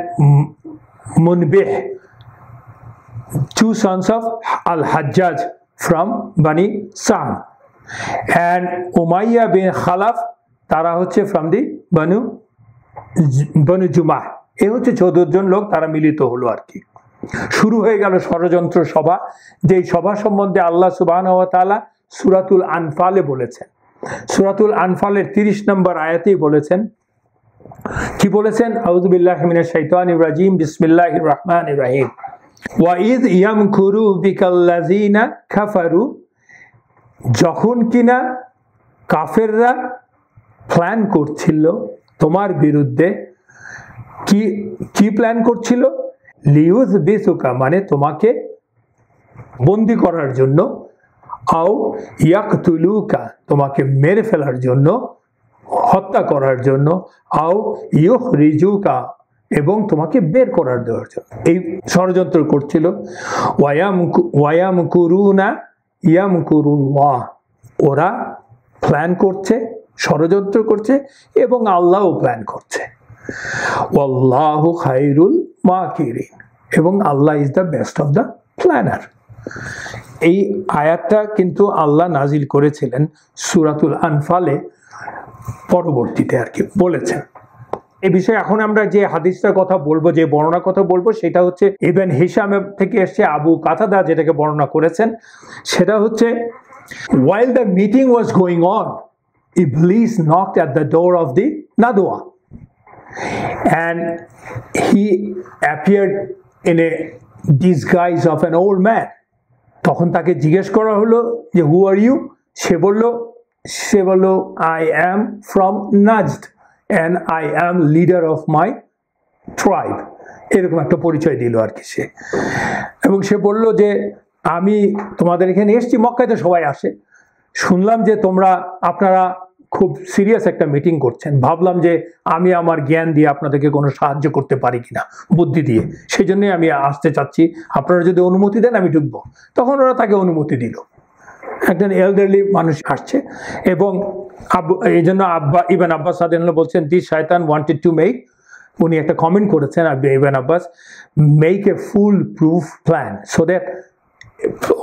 Munbih, 2 sons of Al-Hajjaj from Bani Sa'd, and Umayyah bin Khalaf, তারা হচ্ছে ফ্রম দি বনু জুমাহ। এ হচ্ছে 14 জন লোক, তারা মিলিত হলো আর কি। শুরু হয়ে গেল ষড়যন্ত্র সভা। যে সভা সম্বন্ধে আল্লাহ সুবহানাহু ওয়া তাআলা সূরাতুল আনফালে বলেছেন। সূরাতুল আনফালের 30 নম্বর আয়াতেই বলেছেন, কি বলেছেন? আউযু বিল্লাহি মিনাশ শাইতানির রাজিম, বিসমিল্লাহির রহমানির রহিম। ওয়া ইয ইয়ামকুরু বিকাল্লাযিনা কাফারু, যখন কিনা কাফেররা প্ল্যান করছিল তোমার বিরুদ্ধে। কি প্ল্যান করছিল? লিউযবিসুকা, মানে তোমাকে বন্দী করার জন্য, আও ইয়াকতুলুকা, তোমাকে মেরে ফেলার জন্য, হত্যা করার জন্য, আও ইউখরিজুকা, এবং তোমাকে বের করার দেওয়ার জন্য এই ষড়যন্ত্র করছিল। ওয়ায়ামকুরুনা ইয়ামকুরুল্লাহ, ওরা প্ল্যান করছে, ষড়যন্ত্র করছে, এবং আল্লাহও প্ল্যান করছে। ওয়াল্লাহু খায়রুল মাকিরিন, এবং আল্লাহ is the best of the planner. এই আয়াতটা কিন্তু আল্লাহ নাজিল করেছিলেন সূরাতুল আনফালে পরবর্তীতে আর কি বলেছেন। এই বিষয়ে এখন আমরা যে হাদিসটার কথা বলবো, যে বর্ণনার কথা বলবো, সেটা হচ্ছে ইবন হিশাম থেকে এসছে, আবু কাতাদা যেটাকে বর্ণনা করেছেন, সেটা হচ্ছে, while the meeting was going on, Iblis knocked at the door of the Nadwa and he appeared in a disguise of an old man. তখন তাকে জিজ্ঞেস করা হলো যে who are you? সে বলল I am from Najd and I am leader of my tribe, এরকম একটা পরিচয় দিল আর কি সে। এবং সে বলল যে আমি তোমাদের এখানে এসেছি, মক্কায় তো সবাই আসে, শুনলাম যে আপনারা খুব সিরিয়াস একটা মিটিং করছেন, ভাবলাম যে আমি আমার জ্ঞান দিয়ে আপনাদেরকে কোনো সাহায্য করতে পারি কিনা, বুদ্ধি দিয়ে, সেই জন্যই আমি আসতে চাচ্ছি, আপনারা যদি অনুমতি দেন আমি ঢুকবো। তখন ওরা তাকে অনুমতি দিল। একজন এলডারলি মানুষ আসছে, এবং এই জন্য ইবন আব্বাস রাদিয়াল্লাহু বলছেন, দিস শয়তান ওয়ান্টেড টু মেক, উনি একটা কমেন্ট করেছেন ibn Abbas, make a full proof plan so that,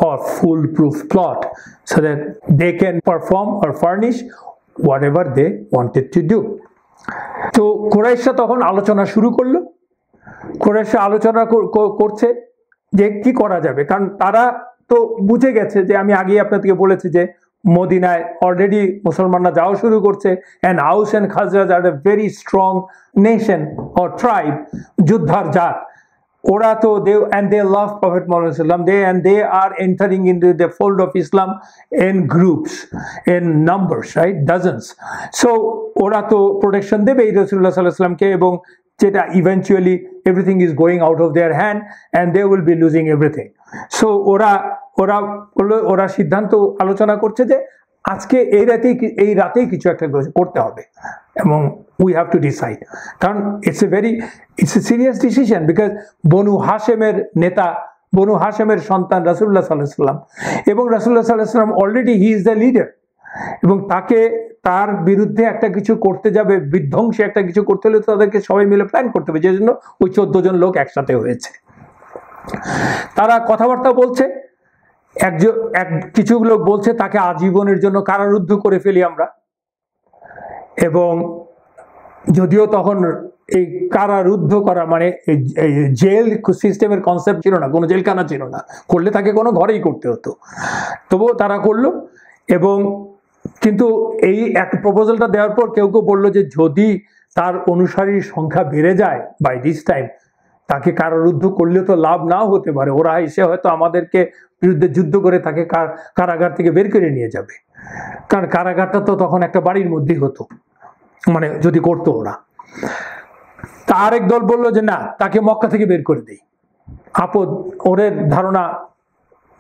or foolproof plot, so that they can perform or furnish whatever they wanted to do. তো কুরাইশরা তখন আলোচনা শুরু করলো। কুরাইশরা আলোচনা করছে যে কি করা যাবে, কারণ তারা তো বুঝে গেছে যে, আমি আগেই আপনাদেরকে বলেছি যে মদিনায় অলরেডি মুসলমানরা যাওয়া শুরু করছে, and Aus and Khazraj are a very strong nation or tribe, যুদ্ধার জাত। ওরা তো they love Prophet Muhammad sallam, they are entering into the fold of Islam in groups, in numbers, right, dozens. So ওরা তো প্রোটেকশন দেবে এই রাসূলুল্লাহ সাল্লাল্লাহু আলাইহি ওয়াসাল্লামকে, এবং যেটা eventually everything is going out of their hand and they will be losing everything. So ওরা সিদ্ধান্ত আলোচনা করছে যে আজকে এই রাতেই কিছু একটা করতে হবে, এবং we have to decide, কারণ it's a serious decision, because বনু হাশেমের নেতা, বনু হাশেমের সন্তান রাসূলুল্লাহ সাল্লাল্লাহু আলাইহি ওয়াসাল্লাম, এবং রাসূলুল্লাহ সাল্লাল্লাহু আলাইহি ওয়াসাল্লাম already he is the leader, এবং তার বিরুদ্ধে একটা কিছু করতে যাবে, বিধ্বংসী একটা কিছু করতে হলে তাদেরকে সবাই মিলে প্ল্যান করতে হবে, যে জন্য ওই 14 জন লোক একসাথে হয়েছে। তারা কথাবার্তা বলছে, কিছু লোক বলছে তাকে আজীবনের জন্য কারারুদ্ধ করে ফেলি আমরা, এবং যদিও তখন এই কারারুদ্ধ করা মানে এই জেল সিস্টেমের কনসেপ্ট ছিল না, কোনো জেলখানা ছিল না, করলে তাকে কোনো ঘরেই করতে হতো, তবুও তারা করলো। এবং কিন্তু এই এক প্রপোজালটা দেওয়ার পর কেউ বললো যে যদি তার অনুসারীর সংখ্যা বেড়ে যায় বাই দিস টাইম, তাকে কারারুদ্ধ করলেও তো লাভ নাও হতে পারে, ওরা এসে হয়তো আমাদেরকে বিরুদ্ধে যুদ্ধ করে তাকে কারাগার থেকে বের করে নিয়ে যাবে, কারণ কারাগারটা তো তখন একটা বাড়ির মধ্যেই হতো, মানে যদি করতো ওরা। তা আরেক দল বললো যে না, তাকে মক্কা থেকে বের করে দেই, ওদের ধারণা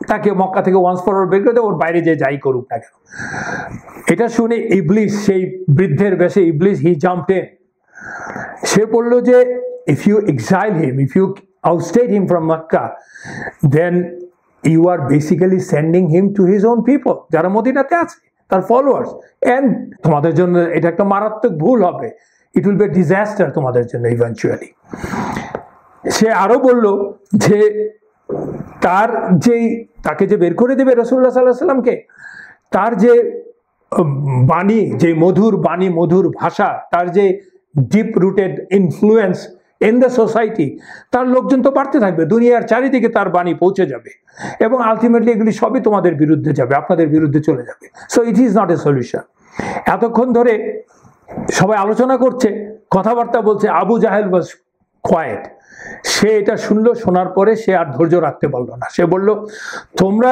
তাকে মক্কা থেকে ওয়ান্স ফর অল বের করে দেয়, ওর বাইরে যে যাই করুক না কেন। এটা শুনে ইবলিস, সেই বৃদ্ধের বেশে ইবলিস, হি জাম্পড ইন, সে বলল যে if you exile him, if you oustate him from Makkah, then you are basically sending him to his own people, যারা মদিনাতে আছে, তার ফলোয়ার্স, and তোমাদের জন্য এটা একটা মারাত্মক ভুল হবে, it will be a disaster তোমাদের জন্য eventually। সে আরো বলল যে তাকে যে বের করে দেবে রাসূলুল্লাহ সাল্লাল্লাহু আলাইহি ওয়াসাল্লামকে, তার যে বাণী, যে মধুর বাণী, মধুর ভাষা, তার যে deep rooted influence in the society, তার লোকজন তো বাড়তে থাকবে, দুনিয়ার চারিদিকে তার বাণী পৌঁছে যাবে এবং আলটিমেটলি এগুলি সবই তোমাদের বিরুদ্ধে যাবে, আপনাদের বিরুদ্ধে চলে যাবে। So it is not a solution. এতক্ষণ ধরে সবাই আলোচনা করছে, কথাবার্তা বলছে, আবু জাহেল ওয়াজ কোয়েট। সে এটা শুনলো, শোনার পরে সে আর ধৈর্য রাখতে পারলো না। সে বলল, তোমরা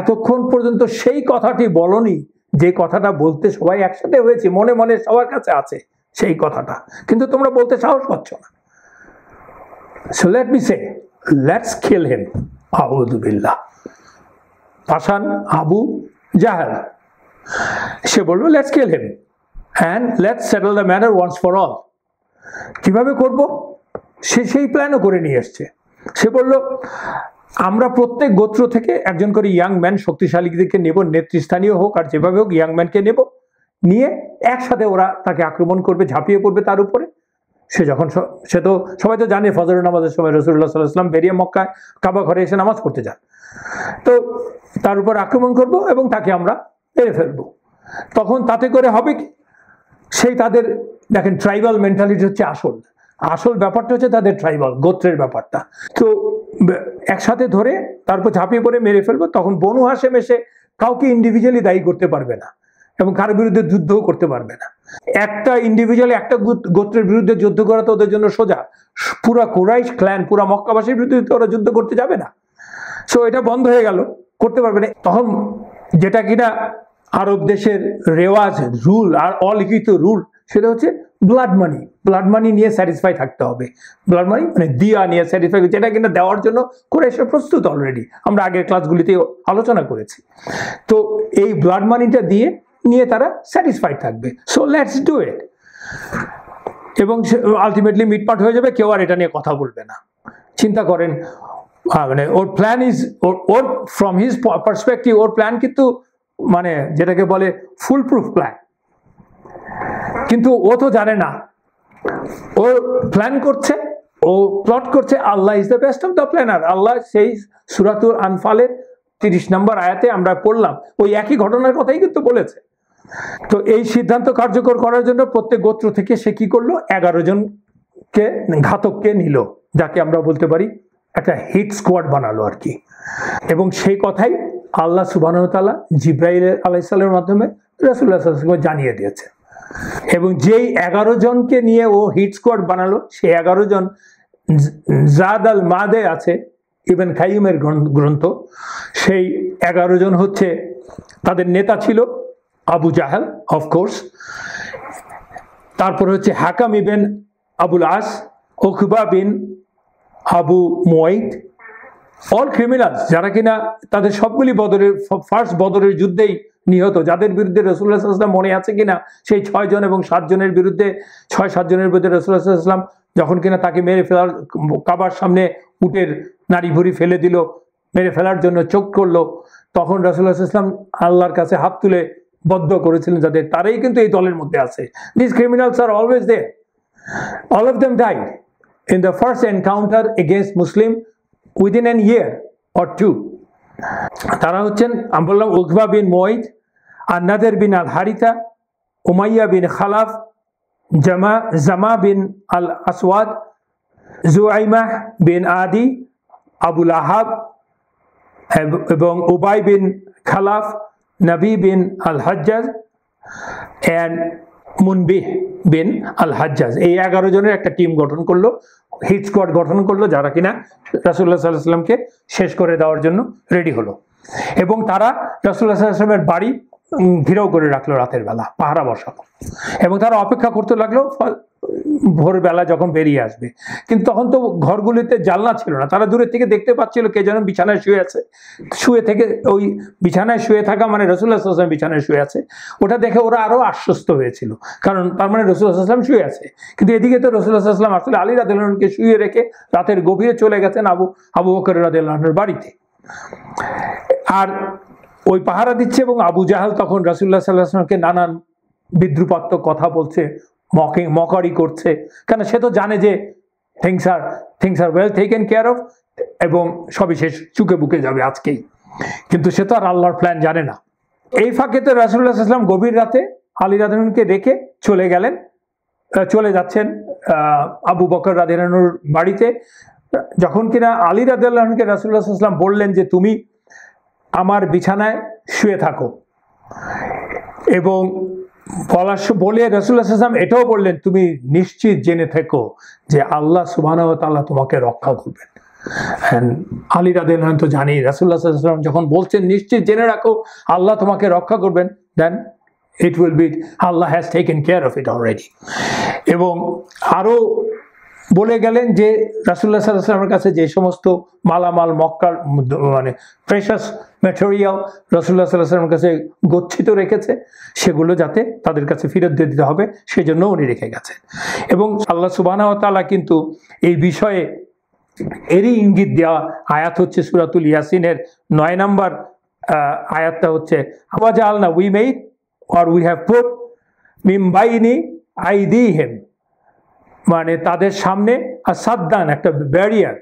এতক্ষণ পর্যন্ত সেই কথাটি বলনি যে কথাটা বলতে সবাই একসাথে হয়েছে, মনে মনে সবার কাছে আছে সেই কথাটা, কিন্তু তোমরা বলতে সাহস পাচ্ছ না। So let me say, let's kill him. আউযু বিল্লাহ। পাশান আবু জাহেল সে বলল, let's kill him and let's settle the matter once for all. কিভাবে করব? সে সেই প্ল্যানও করে নিয়ে এসছে। সে বলল, আমরা প্রত্যেক গোত্র থেকে একজন করে ইয়াং ম্যান, শক্তিশালীদেরকে নেব, নেতৃস্থানীয় হোক আর যেভাবে হোক ইয়াং ম্যানকে নেব, নিয়ে একসাথে ওরা তাকে আক্রমণ করবে, ঝাঁপিয়ে পড়বে তার উপরে। সে যখন, সে তো সবাই তো জানে ফজরের নামাজের সময় রাসূলুল্লাহ সাল্লাল্লাহু আলাইহি ওয়াসাল্লাম বেরিয়ে মক্কায় কাবা ঘরে এসে নামাজ পড়তে যান, তো তার উপর আক্রমণ করব এবং তাকে আমরা মেরে ফেলবো। তখন তাতে করে হবে কি, সেই তাদের, দেখেন ট্রাইবাল মেন্টালিটি হচ্ছে আসল আসল ব্যাপারটা হচ্ছে তাদের ট্রাইবাল গোত্রের ব্যাপারটা। তো একসাথে ধরে তারপর ঝাঁপিয়ে পড়ে মেরে ফেলবো। তখন বনু হাশেম এসে কাউকে ইন্ডিভিজুয়ালি দায়ী করতে পারবে না এবং কারোর বিরুদ্ধে যুদ্ধও করতে পারবে না। একটা ইন্ডিভিজুয়ালি একটা গোত্রের বিরুদ্ধে যুদ্ধ করা তো ওদের জন্য সোজা, পুরা কুরাইশ ক্ল্যান, পুরা মক্কাবাসীর বিরুদ্ধে ওরা যুদ্ধ করতে যাবে না। সো এটা বন্ধ হয়ে গেল, করতে পারবে না। তখন যেটা কিনা আরব দেশের রেওয়াজ, রুল আর অলিখিত রুল, সেটা হচ্ছে ব্লাড মানি। ব্লাড মানি নিয়ে স্যাটিসফাই থাকতে হবে। ব্লাড মানি মানে দিয়া নিয়ে স্যাটিসফাই, যেটা কিনা দেওয়ার জন্য করে এসে প্রস্তুত অলরেডি, আমরা আগের ক্লাসগুলিতে আলোচনা করেছি। তো এই ব্লাড মানিটা নিয়ে তারা স্যাটিসফাইড থাকবে। So let's do it. এবং আলটিমেটলি মিটমাট হয়ে যাবে, কেউ আর এটা নিয়ে কথা বলবে না। চিন্তা করেন, মানে ওর প্ল্যান ইজ, ওর ফ্রম হিজ পার্সপেক্টিভ ওর প্ল্যান কিন্তু মানে যেটাকে বলে ফুল প্রুফ প্ল্যান, কিন্তু ও তো জানে না ও প্ল্যান করছে, ও প্লট করছে। আল্লাহ is the best of the planner. আল্লাহ সেই সূরাতুল আনফালের 30 নম্বর আয়াতে আমরা পড়লাম, ওই একই ঘটনার কথাই কিন্তু বলেছে। তো এই সিদ্ধান্ত কার্যকর করার জন্য প্রত্যেক গোত্র থেকে সে কি করলো, 11 জনকে ঘাতককে নিল, যাকে আমরা বলতে পারি একটা হিট স্কোয়াড বানালো আর কি। এবং সেই কথাই আল্লাহ সুবহানাহু ওয়া তাআলা জিব্রাইল আলাইহিস সালামের মাধ্যমে রাসূলুল্লাহ সাল্লাল্লাহু আলাইহি ওয়াসাল্লামকে জানিয়ে দিয়েছে। এবং যেই 11 জনকে নিয়ে ও হিট স্কোয়াড বানালো, সেই 11 জন জাদ আল মাদে আছে ইবনে কাইয়ুমের গ্রন্থ, সেই 11 জন হচ্ছে, তাদের নেতা ছিল আবু জাহেল অফকোর্স, তারপর হচ্ছে হাকাম ইবনে আবুল আস, উকবা বিন আবু মুয়াইদ, অল ক্রিমিনালস, যারা কিনা তাদের সবগুলি বদরের ফার্স্ট বদরের যুদ্ধেই নিহত, যাদের বিরুদ্ধে রাসূলুল্লাহ সাল্লাল্লাহু আলাইহি ওয়াসাল্লাম মনে আছে কিনা সেই 6 জন এবং 7 জনের বিরুদ্ধে, 6-7 জনের বিরুদ্ধে রাসূলুল্লাহ সাল্লাল্লাহু আলাইহি ওয়াসাল্লাম যখন কিনা তাকে মেরে ফেলার, কাবার সামনে উটের নাড়ি ভুড়ি ফেলে দিল, মেরে ফেলার জন্য চোখ করলো, তখন রাসূলুল্লাহ সাল্লাল্লাহু আলাইহি ওয়াসাল্লাম আল্লাহর কাছে হাত তুলে বদ্ধ করেছিলেন যাদের, তারাই কিন্তু এই দলের মধ্যে আছে। These criminals are always there. All of them died in the first encounter against Muslim within an year or 2। তারা হচ্ছেন, আমি বললাম, উকবা বিন মুয়াইদ, আর Nader bin al Haritha, Umayya bin Khalaf, Jama bin আল আসওয়াদ, জুআইমাহ বিন আদি, আবুল আহাব এবং উবাই বিন খালাফ, নবী বিন আল হাজ্জাজ অ্যান্ড মুনবিহ বিন আল হাজ্জাজ। এই 11 জনের একটা টিম গঠন করলো, হিট স্কোয়াড গঠন করলো, যারা কিনা রাসূলুল্লাহ সাল্লাল্লাহু আলাইহি ওয়াসাল্লামকে শেষ করে দেওয়ার জন্য রেডি হলো। এবং তারা রাসূলুল্লাহ সাল্লাল্লাহু আলাইহি ওয়াসাল্লামের বাড়ি ঘিরেও করে রাখলো, রাতের বেলা পাহারা বসালো, এবং তারা অপেক্ষা করতে লাগলো ভোরবেলা যখন বেরিয়ে আসবে। কিন্তু তখন তো ঘরগুলিতে জানলা ছিল না, তারা দূরের থেকে দেখতে পাচ্ছিল কে যেন বিছানায় শুয়ে আছে। শুয়ে থেকে ওই বিছানায় শুয়ে থাকা মানে রাসূলুল্লাহ সাল্লাল্লাহু আলাইহি ওয়াসাল্লাম বিছানায় শুয়ে আছে, ওটা দেখে ওরা আরো আশ্বস্ত হয়েছিল, কারণ তার মানে রাসূলুল্লাহ সাল্লাল্লাহু আলাইহি ওয়াসাল্লাম শুয়ে আছে। কিন্তু এদিকে তো রাসূলুল্লাহ সাল্লাল্লাহু আলাইহি ওয়াসাল্লাম আসলে আলী রাদিয়াল্লাহু আনহুকে শুয়ে রেখে রাতের গভীরে চলে গেছেন আবু বকর রাদিয়াল্লাহু আনহুর বাড়িতে, আর ওই পাহারা দিচ্ছে। এবং আবু জাহেল তখন রাসূলুল্লাহ সাল্লাল্লাহু আলাইহি ওয়াসাল্লামকে নানান বিদ্রুপাত্মক কথা বলছে, মকারি করছে, কেন সে তো জানে যে things are well taken care of, এবং সবই শেষ চুকে বুকে যাবে আজকেই। কিন্তু সে তো আর আল্লাহর প্ল্যান জানে না। এই ফাঁকে তো রাসূলুল্লাহ সাল্লাল্লাহু আলাইহি ওয়াসাল্লাম গভীর রাতে আলী রাদিয়াল্লাহু আনহুকে রেখে চলে যাচ্ছেন আবু বকর রাদিয়াল্লাহু আনহুর বাড়িতে। যখন কিনা আলী রাদিয়াল্লাহু আনহুকে রাসূলুল্লাহ সাল্লাল্লাহু আলাইহি ওয়াসাল্লাম বললেন যে তুমি আমার বিছানায় শুয়ে থাকো, এবং বলে রাসূলুল্লাহ সাল্লাল্লাহু আলাইহি ওয়াসাল্লাম এটাও বললেন তুমি নিশ্চিত জেনে থেকো যে আল্লাহ সুবহানাহু ওয়া তাআলা তোমাকে রক্ষা করবেন। আলী রাদিয়াল্লাহু আনহু তো জানি রাসূলুল্লাহ সাল্লাল্লাহু আলাইহি ওয়াসাল্লাম যখন বলছেন নিশ্চিত জেনে রাখো আল্লাহ তোমাকে রক্ষা করবেন, দেন it will be Allah has taken care of it already। এবং আরো বলে গেলেন যে রাসূলুল্লাহ সাল্লাল্লাহু আলাইহি ওয়াসাল্লামের কাছে যে সমস্ত মালামাল মক্কার মানে প্রেশাস ম্যাটেরিয়াল রাসূলুল্লাহ সাল্লাল্লাহু আলাইহি ওয়াসাল্লামের কাছে গচ্ছিত রেখেছে সেগুলো যাতে তাদের কাছে ফেরত দিয়ে দিতে হবে সেজন্য উনি রেখে গেছেন। এবং আল্লাহ সুবহানাহু ওয়া তাআলা কিন্তু এই বিষয়ে এরই ইঙ্গিত দেওয়া আয়াত হচ্ছে সূরাতুল ইয়াসিনের 9 নম্বর আয়াতটা হচ্ছে ওয়াজআলনা we made or we have put min bayni aydihim, মানে তাদের সামনে সাদ্দান একটা ব্যারিয়ার,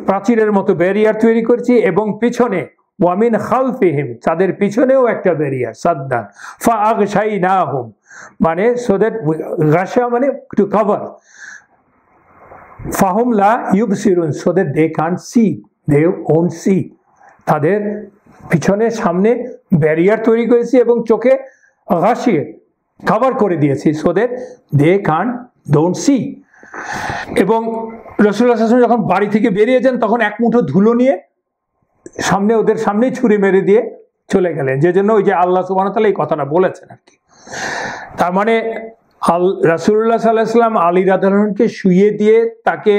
প্রাচীরের মতো ব্যারিয়ার তৈরি করেছি, এবং পিছনে ওয়ামিন খালফিহিম তাদের পিছনেও একটা ব্যারিয়ার সাদ্দান ফাআগশাইনাহুম, মানে সো দ্যাট গাশা মানে টু কভার, ফাহুম লা ইউবসিরুন so that they can't see, they won't see, তাদের পিছনে সামনে ব্যারিয়ার তৈরি করেছি এবং চোখে ঘাসিয়ে কভার করে দিয়েছি so that they don't see. এবং রাসূলুল্লাহ সাল্লাল্লাহু আলাইহি ওয়াসাল্লাম যখন বাড়ি থেকে বেরিয়ে যান তখন এক মুঠো ধুলো নিয়ে ওদের সামনেই ছুরি মেরে দিয়ে চলে গেলেন, যে জন্য ওই যে আল্লাহ সুবহানাহু ওয়া তাআলা এই কথাটা বলেছেন আর কি। তার মানে রাসূলুল্লাহ সাল্লাল্লাহু আলাইহি ওয়াসাল্লাম আলী রাদিয়াল্লাহু আনহুকে শুইয়ে দিয়ে তাকে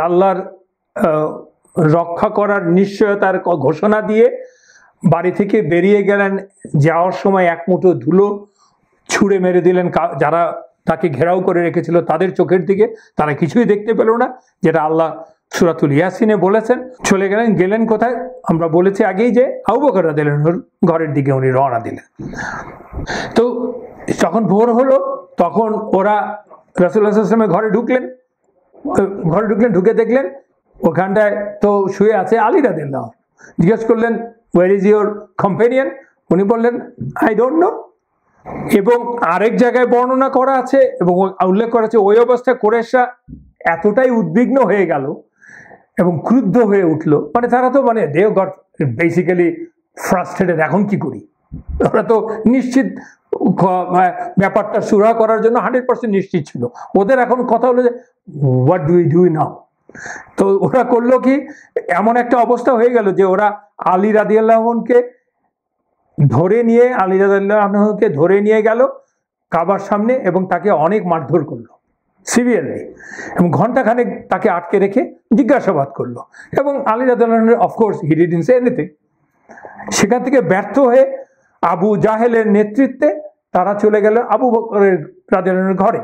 আল্লাহর রক্ষা করার নিশ্চয়তার ঘোষণা দিয়ে বাড়ি থেকে বেরিয়ে গেলেন, যাওয়ার সময় এক মুঠো ধুলো ছুঁড়ে মেরে দিলেন যারা তাকে ঘেরাও করে রেখেছিল তাদের চোখের দিকে, তারা কিছুই দেখতে পেল না, যেটা আল্লাহ সূরাতুল ইয়াসিনে বলেছেন। চলে গেলেন কোথায়? আমরা বলেছি আগেই যে আবু বকর রাদিয়াল্লাহু আনহুর ঘরের দিকে উনি রওনা দিলেন। তো যখন ভোর হলো তখন ওরা রাসূলুল্লাহ সাল্লাল্লাহু আলাইহি ওয়াসাল্লামের ঘরে ঢুকলেন, ঢুকে দেখলেন ওখানটায় তো শুয়ে আছে আলী রাদিয়াল্লাহু আনহু। জিজ্ঞেস করলেন where is your companion? উনি বললেন I don't know। এবং আরেক জায়গায় বর্ণনা করা আছে এবং উল্লেখ করা আছে ওই অবস্থায় কুরাইশরা এতটাই উদ্বিগ্ন হয়ে গেল এবং ক্রুদ্ধ হয়ে উঠলো, মানে তারা তো মানে they got basically frustrated, এখন কি করি, ওরা তো নিশ্চিত ব্যাপারটা সুরাহা করার জন্য 100% নিশ্চিত ছিল। ওদের এখন কথা হলো যে what do we do now? তো ওরা করলো কি, এমন একটা অবস্থা হয়ে গেল যে ওরা আলী রাদিয়াল্লাহু আনহুকে ধরে নিয়ে গেল কাবার সামনে এবং তাকে অনেক মারধর করলো সিভিয়ারলি, এবং ঘন্টাখানেক তাকে আটকে রেখে জিজ্ঞাসাবাদ করলো, এবং আলী রাদিয়াল্লাহু আনহু of course he didn't say anything. সেখান থেকে ব্যর্থ হয়ে আবু জাহেলের নেতৃত্বে তারা চলে গেল আবু বকর রাদিয়াল্লাহু আনহুর ঘরে,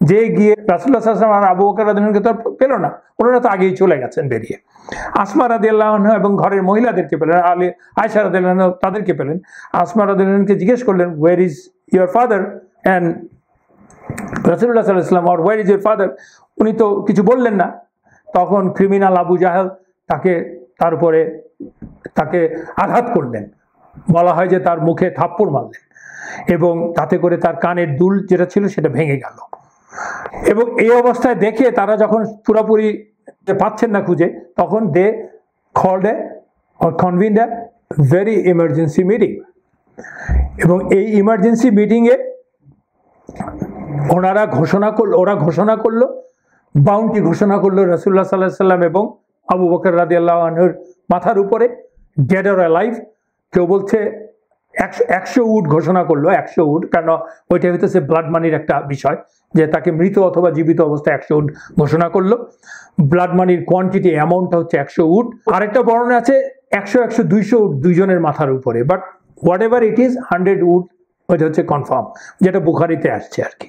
যে গিয়ে রাসূলুল্লাহ সাল্লাল্লাহু আলাইহি ওয়াসাল্লাম আর আবু বকর রাদিয়াল্লাহু আনহুকে তো পেল না, ওনারা তো আগেই চলে গেছেন বেরিয়ে। আসমা রাদিয়াল্লাহু আনহা এবং ঘরের মহিলাদেরকে পেলেন, আয়েশা রাদিয়াল্লাহু আনহা তাদেরকে পেলেন। আসমা রাদিয়াল্লাহু আনহাকে জিজ্ঞেস করলেন where is your father and রাসূলুল্লাহ সাল্লাল্লাহু আলাইহি ওয়াসাল্লাম, or where is your father, উনি তো কিছু বললেন না। তখন ক্রিমিনাল আবু জাহেল তাকে আঘাত করলেন, বলা হয় যে তার মুখে থাপ্পড় মারলেন এবং তাতে করে তার কানের দুল যেটা ছিল সেটা ভেঙে গেল। এবং এই অবস্থায় দেখে তারা যখন পুরোপুরি পাচ্ছেন না খুঁজে, তখন দে called or convened a very emergency meeting, এবং এই ইমার্জেন্সি মিটিংয়ে ওরা ঘোষণা করলো বাউন্টি ঘোষণা করলো রাসূলুল্লাহ সাল্লাল্লাহু আলাইহি ওয়াসাল্লাম এবং আবু বকর রাদিয়াল্লাহু আনহুর মাথার উপরে, ডেড অর অ্যালাইভ। কেউ বলছে 100 উট ঘোষণা করলো, 100 উট, কারণ ওইটা হইতেছে ব্লাড মানির একটা বিষয়, যে তাকে মৃত অথবা জীবিত অবস্থায় 100 উট ঘোষণা করলো। ব্লাড মানির কোয়ান্টিটি অ্যামাউন্টটা হচ্ছে 100 উট। আরেকটা বর্ণনা আছে 100, 200 উট দুইজনের মাথার উপরে, but what ever it is 100 উট ওইটা হচ্ছে কনফার্ম, যেটা বুখারীতে আসছে আর কি।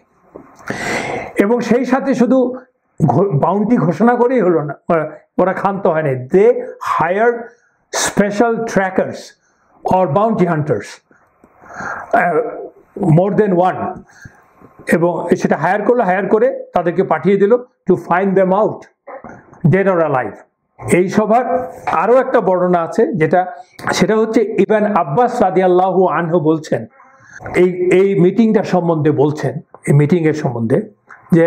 এবং সেই সাথে শুধু বাউন্টি ঘোষণা করেই হলো না, ওরা ক্ষান্ত হয়নি, they hire special trackers or bounty hunters, more than one, এবং সেটা হায়ার করে তাদেরকে পাঠিয়ে দিল to find them out dead or alive, এই সভার আরো একটা বর্ণনা আছে, সেটা হচ্ছে ইবন আব্বাস রাদিয়াল্লাহু আনহু বলছেন, এই মিটিংটা সম্বন্ধে বলছেন, এই মিটিং এর সম্বন্ধে, যে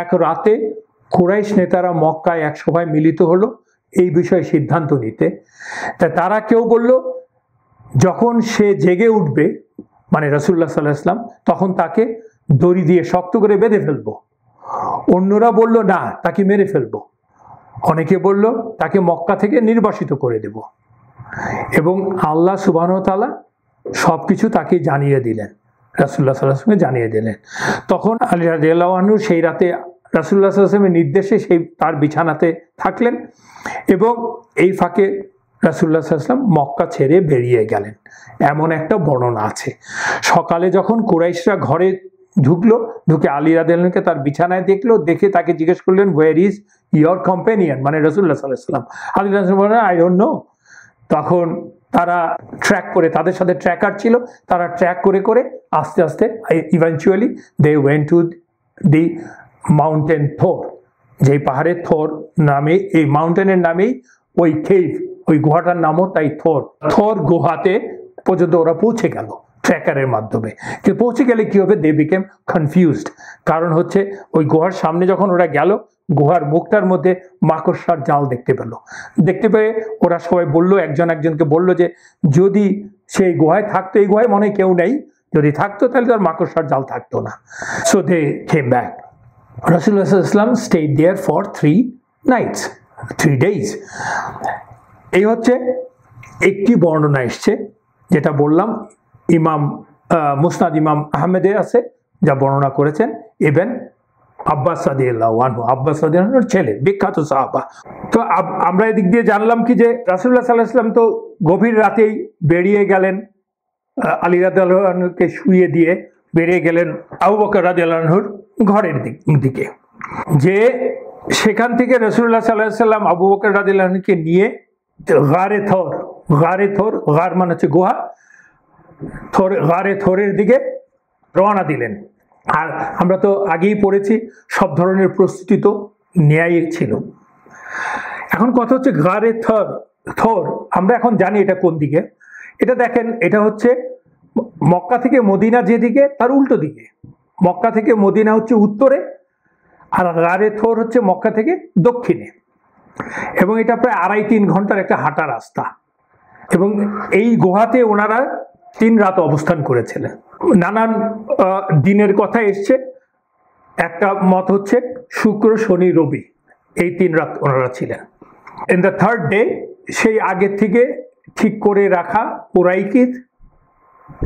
এক রাতে কুরাইশ নেতারা মক্কায় এক সভায় মিলিত হলো এই বিষয়ে সিদ্ধান্ত নিতে। তারা কেউ বলল যখন সে জেগে উঠবে, মানে রাসূলুল্লাহ সাল্লাল্লাহু আলাইহি ওয়াসাল্লাম, তখন তাকে দড়ি দিয়ে শক্ত করে বেঁধে ফেলবো। অন্যরা বলল না, তাকে মেরে ফেলবো। অনেকে বলল তাকে মক্কা থেকে নির্বাসিত করে দেব। এবং আল্লাহ সুবহানাহু ওয়া তাআলা সবকিছু তাকে জানিয়ে দিলেন, রাসূলুল্লাহ সাল্লাল্লাহু আলাইহি ওয়াসাল্লামকে জানিয়ে দিলেন। তখন আলী রাদিয়াল্লাহু আনহু সেই রাতে রাসূলুল্লাহ সাল্লাল্লাহু আলাইহি ওয়াসাল্লামের নির্দেশে তার বিছানাতে থাকলেন এবং এই ফাঁকে রাসূলুল্লাহ সাল্লাল্লাহু আলাইহি ওয়াসাল্লাম মক্কা ছেড়ে বেরিয়ে গেলেন, এমন একটা বর্ণনা আছে। সকালে যখন কুরাইশরা ঘরে ঢুকে আলী রাদিয়াল্লাহু আনহুকে তার বিছানায় দেখে তাকে জিজ্ঞেস করলেন, হোয়ার ইজ ইয়োর কম্পেনিয়ন, মানে রাসূলুল্লাহ সাল্লাল্লাহু আলাইহি ওয়াসাল্লাম। আলী রাদিয়াল্লাহু আনহু বললেন, আই ডোন্ট নো। তখন তারা তাদের সাথে ট্র্যাকার ছিল, তারা ট্র্যাক করে আস্তে আস্তে eventually they went to the mountain Thawr, যেই পাহাড়ের থোর নামে, এই মাউন্টেনের নামেই ওই ওই গুহাটার নামও তাই থোর গুহাতে পর্যন্ত ওরা পৌঁছে গেল ট্র্যাকারের মাধ্যমে। কিন্তু পৌঁছে গেলে কি হবে, দে বিকেম কনফিউজড। কারণ হচ্ছে ওই গুহার সামনে যখন ওরা গেল, গুহার মুখটার মধ্যে মাকড়সার জাল দেখতে পেয়ে ওরা সবাই একজন একজনকে বলল যে যদি সেই গুহায় থাকতো, এই গুহায় মনে হয় কেউ নেই, যদি থাকতো তাহলে তার মাকড়সার জাল থাকতো না। So they came back. রাসূলুল্লাহ সাল্লাল্লাহু আলাইহি ওয়াসাল্লাম স্টেড দেয়ার ফর 3 days। এই হচ্ছে একটি বর্ণনা এসছে, যেটা বললাম মুসনাদ ইমাম আহমেদে আছে, যা বর্ণনা করেছেন ইবন আব্বাস রাদিয়াল্লাহু আনহু, আব্বাস রাদিয়াল্লাহু আনহুর ছেলে, বিখ্যাত সাহাবা। তো আমরা এদিক দিয়ে জানলাম কি যে রাসূলুল্লাহ সাল্লাল্লাহু আলাইহি ওয়াসাল্লাম তো গভীর রাতেই বেরিয়ে গেলেন, আলী রাদিয়াল্লাহু আনহুকে শুইয়ে দিয়ে বেরিয়ে গেলেন আবু বকর রাদিয়াল্লাহু আনহুর ঘরের দিকে। যে সেখান থেকে রাসূলুল্লাহ সাল্লাল্লাহু আলাইহি ওয়াসাল্লাম আবু বকর রাদিয়াল্লাহু আনহুকে নিয়ে গারে থোর, গার মানে হচ্ছে গুহা, গারে থোরের দিকে রওনা দিলেন। আর আমরা তো আগেই পড়েছি সব ধরনের প্রস্তুতি তো নেয়াই ছিল। এখন কথা হচ্ছে গারে থোর, আমরা এখন জানি এটা কোন দিকে। এটা দেখেন, এটা হচ্ছে মক্কা থেকে মদিনা যেদিকে তার উল্টো দিকে। মক্কা থেকে মদিনা হচ্ছে উত্তরে, আর গারে থোর হচ্ছে মক্কা থেকে দক্ষিণে। এবং এটা প্রায় 2.5-3 ঘন্টার একটা হাঁটা রাস্তা। এবং এই গুহাতে ওনারা 3 রাত অবস্থান করেছিলেন। নানান দিনের কথা এসছে, একটা মত হচ্ছে শুক্র, শনি, রবি, এই 3 রাত ওনারা ছিলেন। ইন দ্য 3rd ডে সেই আগের থেকে ঠিক করে রাখা কুরাইকিদ,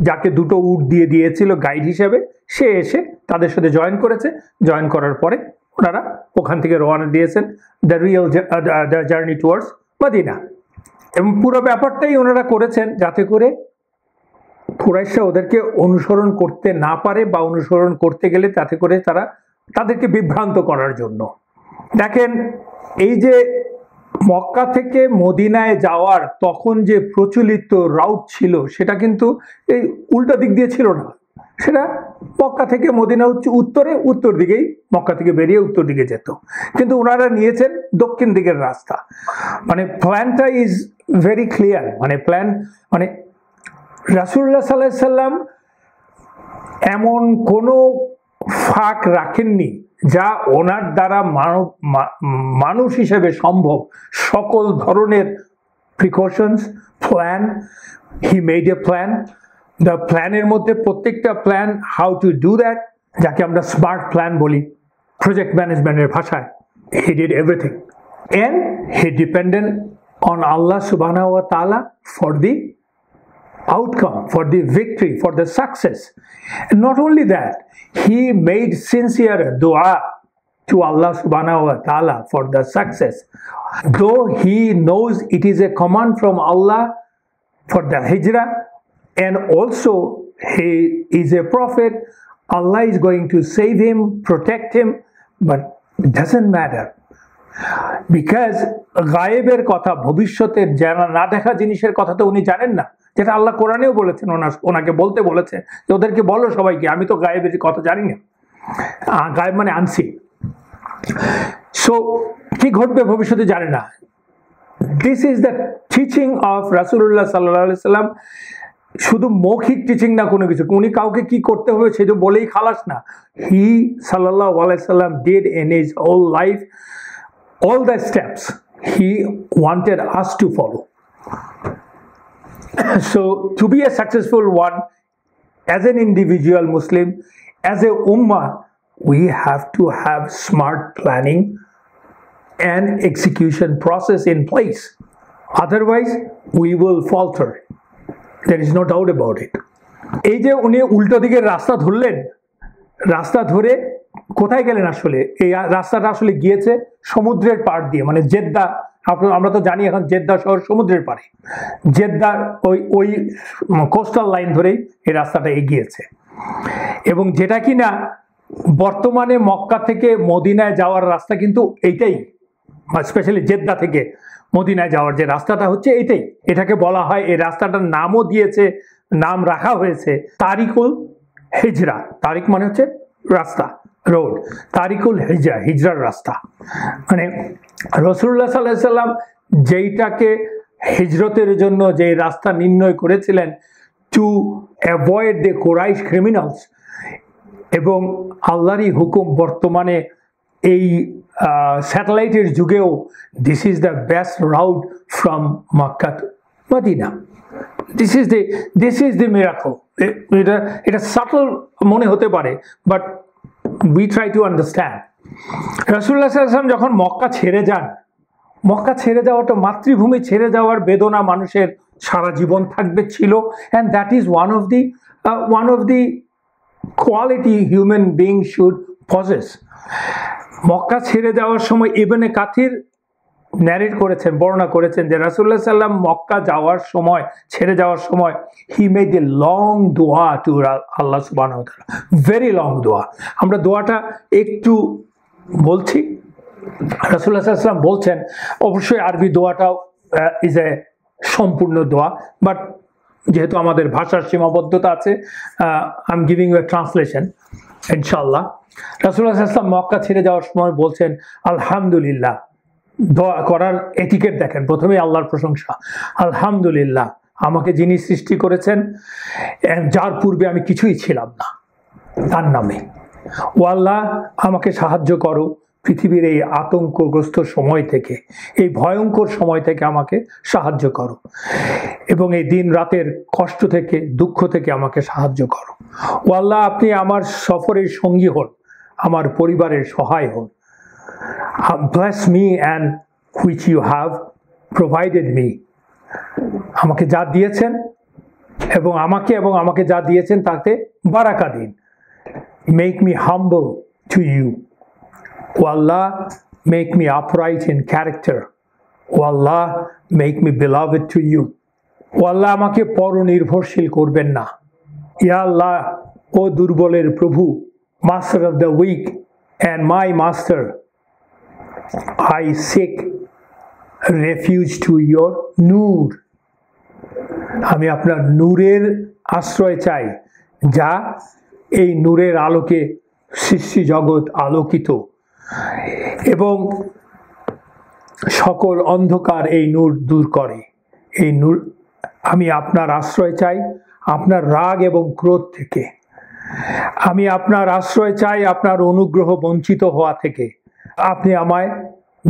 যাকে 2টো উট দিয়ে দিয়েছিল গাইড হিসেবে, সে এসে তাদের সাথে জয়েন করেছে। জয়েন করার পরে ওনারা ওখান থেকে রওনা দিয়েছেন দ্য জার্নি টুয়ার্ডস মদিনা। এবং পুরো ব্যাপারটাই ওনারা করেছেন যাতে করে কুরাইশরা ওদেরকে অনুসরণ করতে না পারে, বা অনুসরণ করতে গেলে তাতে করে তাদেরকে বিভ্রান্ত করার জন্য। দেখেন, এই যে মক্কা থেকে মদিনায় যাওয়ার তখন যে প্রচলিত রাউট ছিল, সেটা কিন্তু এই উল্টা দিক দিয়ে ছিল না। সেটা মক্কা থেকে মদিনা হচ্ছে উত্তর দিকেই, মক্কা থেকে বেরিয়ে উত্তর দিকে যেত। কিন্তু ওনারা নিয়েছেন দক্ষিণ দিকের রাস্তা। মানে প্ল্যানটা ইজ ভেরি ক্লিয়ার। মানে রাসূলুল্লাহ সাল্লাল্লাহু আলাইহি ওয়াসাল্লাম এমন কোনো ফাঁক রাখেননি যা ওনার দ্বারা মানুষ হিসেবে সম্ভব। সকল ধরনের precautions, plan, he made a plan. The প্ল্যানের মধ্যে প্রত্যেকটা plan, how to do that, যাকে আমরা স্মার্ট প্ল্যান বলি প্রজেক্ট ম্যানেজমেন্টের ভাষায়, he did everything and he depended on আল্লাহ সুবহানাহু ওয়া তাআলা for the outcome, for the victory, for the success. And not only that, he made sincere dua to Allah subhanahu wa ta'ala for the success. Though he knows it is a command from Allah for the hijrah, and also he is a prophet, Allah is going to save him, protect him, but it doesn't matter. Because গায়েবের কথা, ভবিষ্যতের জানা না দেখা জিনিসের কথা তো উনি জানেন না, যেটা আল্লাহ কোরআনেও বলেছেন, ওনাকে বলতে বলেছে যে ওদেরকে বলো সবাইকে, আমি তো গায়েবের কথা জানি না। গায়েব মানে আনসিন। সো কি ঘটবে ভবিষ্যতে জানে না। This is the teaching of Rasulullah sallallahu alaihi wasallam. শুধু মৌখিক টিচিং না কোনো কিছু, উনি কাউকে কি করতে হবে সেটা বলেই খালাস না। He sallallahu alaihi wasallam did in his whole life all the steps he wanted us to follow. So to be a successful one, as an individual Muslim, as a ummah, we have to have smart planning and execution process in place. Otherwise, we will falter. There is no doubt about it. এই যে উনি উল্টো দিকের রাস্তা ধরলেন, রাস্তা ধরে কোথায় গেলেন আসলে? এই রাস্তাটা আসলে গিয়েছে সমুদ্রের পাড় দিয়ে, মানে জেদ্দা। আমরা তো জানি এখন জেদ্দা শহর সমুদ্রের পাড়ে, জেদ্দার ওই কোস্টাল লাইন ধরেই এই রাস্তাটা এগিয়েছে। এবং যেটা কিনা বর্তমানে মক্কা থেকে মদিনায় যাওয়ার রাস্তা কিন্তু এইটাই, স্পেশালি জেদ্দা থেকে মদিনায় যাওয়ার যে রাস্তাটা হচ্ছে এইটাই। এটাকে বলা হয়, এই রাস্তাটার নামও দিয়েছে, নাম রাখা হয়েছে তারিকুল হিজরা। তারিক মানে হচ্ছে রাস্তা, রোড। তারিকুল হিজরা, হিজরার রাস্তা। মানে রাসূলুল্লাহ সাল্লাল্লাহু আলাইহি সাল্লাম যেইটাকে হিজরতের জন্য যে রাস্তা নির্ণয় করেছিলেন, টু অ্যাভয়েড দ্য কুরাইশ ক্রিমিনালস, এবং আল্লাহরই হুকুম বর্তমানে এই স্যাটেলাইটের যুগেও this is the best route from Mecca to Medina. This is the miracle. এটা সাটল মনে হতে পারে, but we try to understand. রাসূলুল্লাহ সাল্লাল্লাহু আলাইহি ওয়াসাল্লাম যখন মক্কা ছেড়ে যান, মক্কা ছেড়ে যাওয়াটা, মাতৃভূমি ছেড়ে যাওয়ার বেদনা মানুষের সারা জীবন থাকবে ছিল। And that is one of the quality human being should possess. Mecca ছেড়ে যাওয়ার সময় ইবনে কাথির ন্যারেট করেছেন, বর্ণনা করেছেন যে রাসূলুল্লাহ সাল্লাম মক্কা যাওয়ার সময়, ছেড়ে যাওয়ার সময়, হি মেড এ লং দোয়া টু আল্লাহ সুবহানাহু ওয়া তাআলা, ভেরি লং দোয়া। আমরা দোয়াটা একটু বলছি। রাসূলুল্লাহ সাল্লাল্লাহু আলাইহি ওয়াসাল্লাম বলছেন, অবশ্যই আরবি দোয়াটাও ইজ এ সম্পূর্ণ দোয়া, বাট যেহেতু আমাদের ভাষার সীমাবদ্ধতা আছে, I am giving you a translation ইনশাআল্লাহ। রাসূলুল্লাহ সাল্লাল্লাহু আলাইহি ওয়াসাল্লাম মক্কা ছেড়ে যাওয়ার সময় বলছেন আলহামদুলিল্লাহ। দোয়া করার এটিকেট দেখেন, প্রথমেই আল্লাহর প্রশংসা। আলহামদুলিল্লাহ, আমাকে যিনি সৃষ্টি করেছেন, যার পূর্বে আমি কিছুই ছিলাম না, তার নামে। ও আল্লাহ, আমাকে সাহায্য করো পৃথিবীর এই আতঙ্কগ্রস্ত সময় থেকে, এই ভয়ঙ্কর সময় থেকে আমাকে সাহায্য করো, এবং এই দিন রাতের কষ্ট থেকে, দুঃখ থেকে আমাকে সাহায্য করো। ও আল্লাহ, আপনি আমার সফরের সঙ্গী হন, আমার পরিবারের সহায় হন। Bless me and which you have provided me. আমাকে যা দিয়েছেন এবং আমাকে যা দিয়েছেন তাতে বারাকা দিন। Make me humble to you. O Allah, make me upright in character. O Allah, make me beloved to you. O Allah, আমাকে পরনির্ভরশীল করবেন না। ইয়া আল্লাহ, ও দুর্বলের প্রভু, master of the weak and my master, I seek refuge to your নূর। আমি আপনার নূরের আশ্রয় চাই, যা এই নূরের আলোকে সৃষ্টি জগৎ আলোকিত, এবং সকল অন্ধকার এই নূর দূর করে। এই নূর, আমি আপনার আশ্রয় চাই আপনার রাগ এবং ক্রোধ থেকে। আমি আপনার আশ্রয় চাই আপনার অনুগ্রহ বঞ্চিত হওয়া থেকে। আপনি আমায়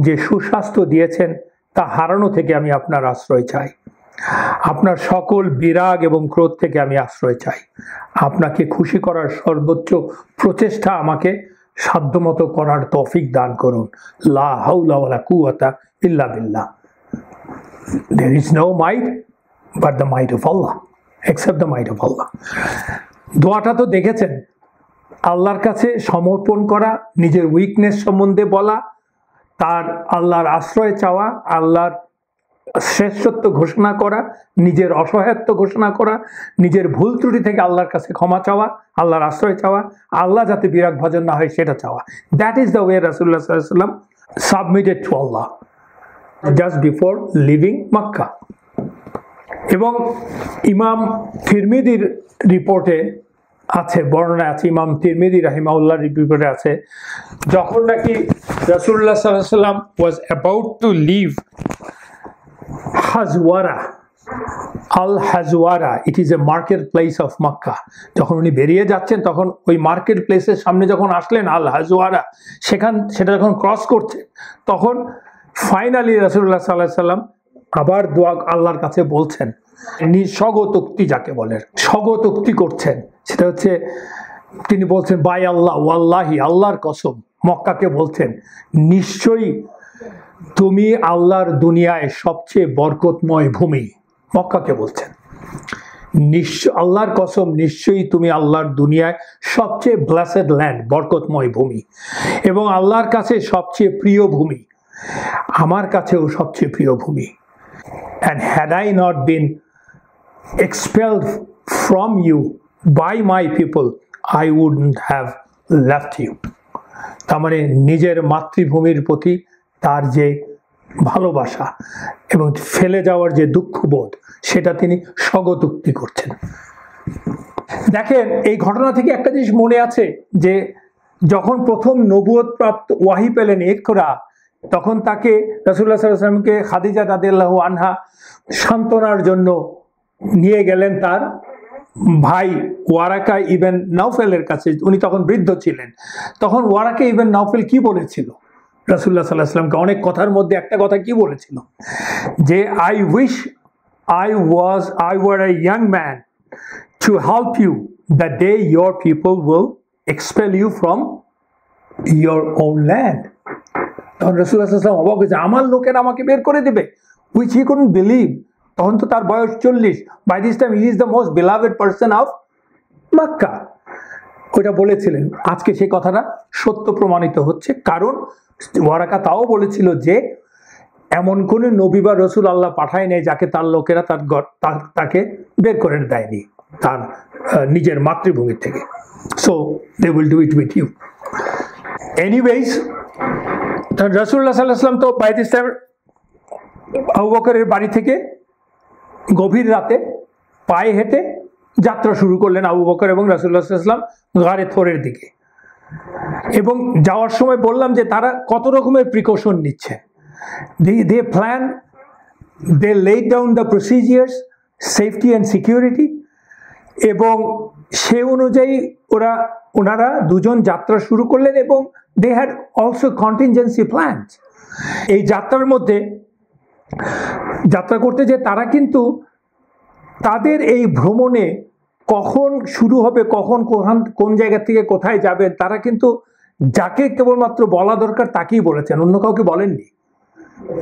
যে সুস্বাস্থ্য দিয়েছেন তা হারানো থেকে আমি আপনার আশ্রয় চাই। আপনার সকল বিরাগ এবং ক্রোধ থেকে আমি আশ্রয় চাই। আপনাকে খুশি করার সর্বোচ্চ প্রচেষ্টা আমাকে সাধ্যমতো করার তৌফিক দান করুন। লা হাওলা ওয়ালা কুওয়াতা ইল্লা বিল্লাহ। There is no might but the might of Allah, except the might of Allah. দোয়াটা তো দেখেছেন, আল্লাহর কাছে সমর্পণ করা, নিজের উইকনেস সম্বন্ধে বলা, তার আল্লাহর আশ্রয় চাওয়া, আল্লাহর শ্রেষ্ঠত্ব ঘোষণা করা, নিজের অসহায়ত্ব ঘোষণা করা, নিজের ভুল ত্রুটি থেকে আল্লাহর কাছে ক্ষমা চাওয়া, আল্লাহর আশ্রয় চাওয়া, আল্লাহ যাতে বিরাগ ভাজন না হয় সেটা চাওয়া। দ্যাট ইজ দ্য ওয়ে রাসূলুল্লাহ সাল্লাল্লাহু আলাইহি ওয়াসাল্লাম submitted to Allah just before living Mecca. এবং ইমাম তিরমিজির রিপোর্টে আছে, বর্ণনা আছে, ইমাম তিরমিজি রাহিমাহুল্লাহর রিপোর্টে আছে, যখন নাকি রাসূলুল্লাহ সাল্লাল্লাহু আলাইহি ওয়াসাল্লাম ওয়াজ অ্যাবাউট টু লিভ হাজওয়ারা, আল হাজওয়ারা, it is a market place of Mecca. যখন উনি বেরিয়ে যাচ্ছেন তখন ওই মার্কেট প্লেসের সামনে যখন আসলেন আল হাজওয়ারা, সেটা যখন ক্রস করছেন তখন ফাইনালি রাসূলুল্লাহ সাল্লাল্লাহু আলাইহি সাল্লাম আবার দোয়া আল্লাহর কাছে বলছেন, স্বগতোক্তি যাকে বলে, স্বগতোক্তি করছেন। সেটা হচ্ছে তিনি বলছেন বাই আল্লাহ ওয়াল্লাহি, আল্লাহর কসম, মক্কাকে বলছেন নিশ্চয়ই তুমি আল্লাহর দুনিয়ায় সবচেয়ে বরকতময় ভূমি। মক্কাকে বলছেন আল্লাহর কসম, নিশ্চয়ই তুমি আল্লাহর দুনিয়ায় সবচেয়ে ব্লেসেড ল্যান্ড, বরকতময় ভূমি, এবং আল্লাহর কাছে সবচেয়ে প্রিয় ভূমি, আমার কাছেও সবচেয়ে প্রিয় ভূমি। And had I not been expelled from you by my people, I wouldn't have left you. তার মানে নিজের মাতৃভূমির প্রতি তার যে ভালোবাসা এবং ফেলে যাওয়ার যে দুঃখবোধ, সেটা তিনি স্বগতোক্তি করছেন। দেখেন, এই ঘটনা থেকে একটা জিনিস মনে আছে যে যখন প্রথম নবুয়ত প্রাপ্ত ওয়াহি পেলেন ইকরা, তখন তাকে রাসূলুল্লাহ সাল্লাল্লাহু আলাইহি ওয়াসাল্লামকে খাদিজা রাদিয়াল্লাহু আনহা সান্ত্বনার জন্য নিয়ে গেলেন তার ভাই ওয়ারাকা ইবন নাউফেলের কাছে। উনি তখন বৃদ্ধ ছিলেন। তখন ওয়ারাকা ইবন নাউফেল কি বলেছিল রাসূলুল্লাহ সাল্লাল্লাহু আলাইহি ওয়াসাল্লামকে? অনেক কথার মধ্যে একটা কথা কি বলেছিল, যে I wish I were a young man to help you the day your people will expel you from your own land. তখন রাসূলুল্লাহ সাল্লাল্লাহু আলাইহি ওয়াসাল্লাম অবাক হয়েছে, আমার লোকেরা আমাকে বের করে দেবে, which he couldn't believe. তখন তো তার বয়স 40। by this time he is the most beloved person of Mecca. ওইটা বলেছিলেন। আজকে সেই কথাটা সত্য প্রমাণিত হচ্ছে, কারণ ওয়ারাকা তাও বলেছিল যে এমন কোন নবী বা রসুল আল্লাহ পাঠায় নেই যাকে তার লোকেরা তাকে বের করে দেয়নি তার নিজের মাতৃভূমি থেকে। So they will do it with you anyways. রাসূলুল্লাহ সাল্লাল্লাহু আলাইহি ওয়াসাল্লাম তো বাই দিস টাইম আবু বকরের বাড়ি থেকে গভীর রাতে পায়ে হেঁটে যাত্রা শুরু করলেন, আবু বকর এবং রাসূলুল্লাহ সাল্লাল্লাহু আলাইহি ওয়াসাল্লাম গারে থোরের দিকে। এবং যাওয়ার সময় বললাম যে তারা কত রকমের প্রিকশন নিচ্ছে। They plan, they laid down the procedures, safety and security, এবং সে অনুযায়ী ওনারা দুজন যাত্রা শুরু করলেন এবং they had also contingency plans. এই যাত্রার মধ্যে যাত্রা করতে যে তারা কিন্তু তাদের এই ভ্রমণে কখন শুরু হবে, কখন কোন জায়গা থেকে কোথায় যাবেন, তারা কিন্তু যাকে কেবলমাত্র বলা দরকার তাকেই বলেছেন, অন্য কাউকে বলেননি।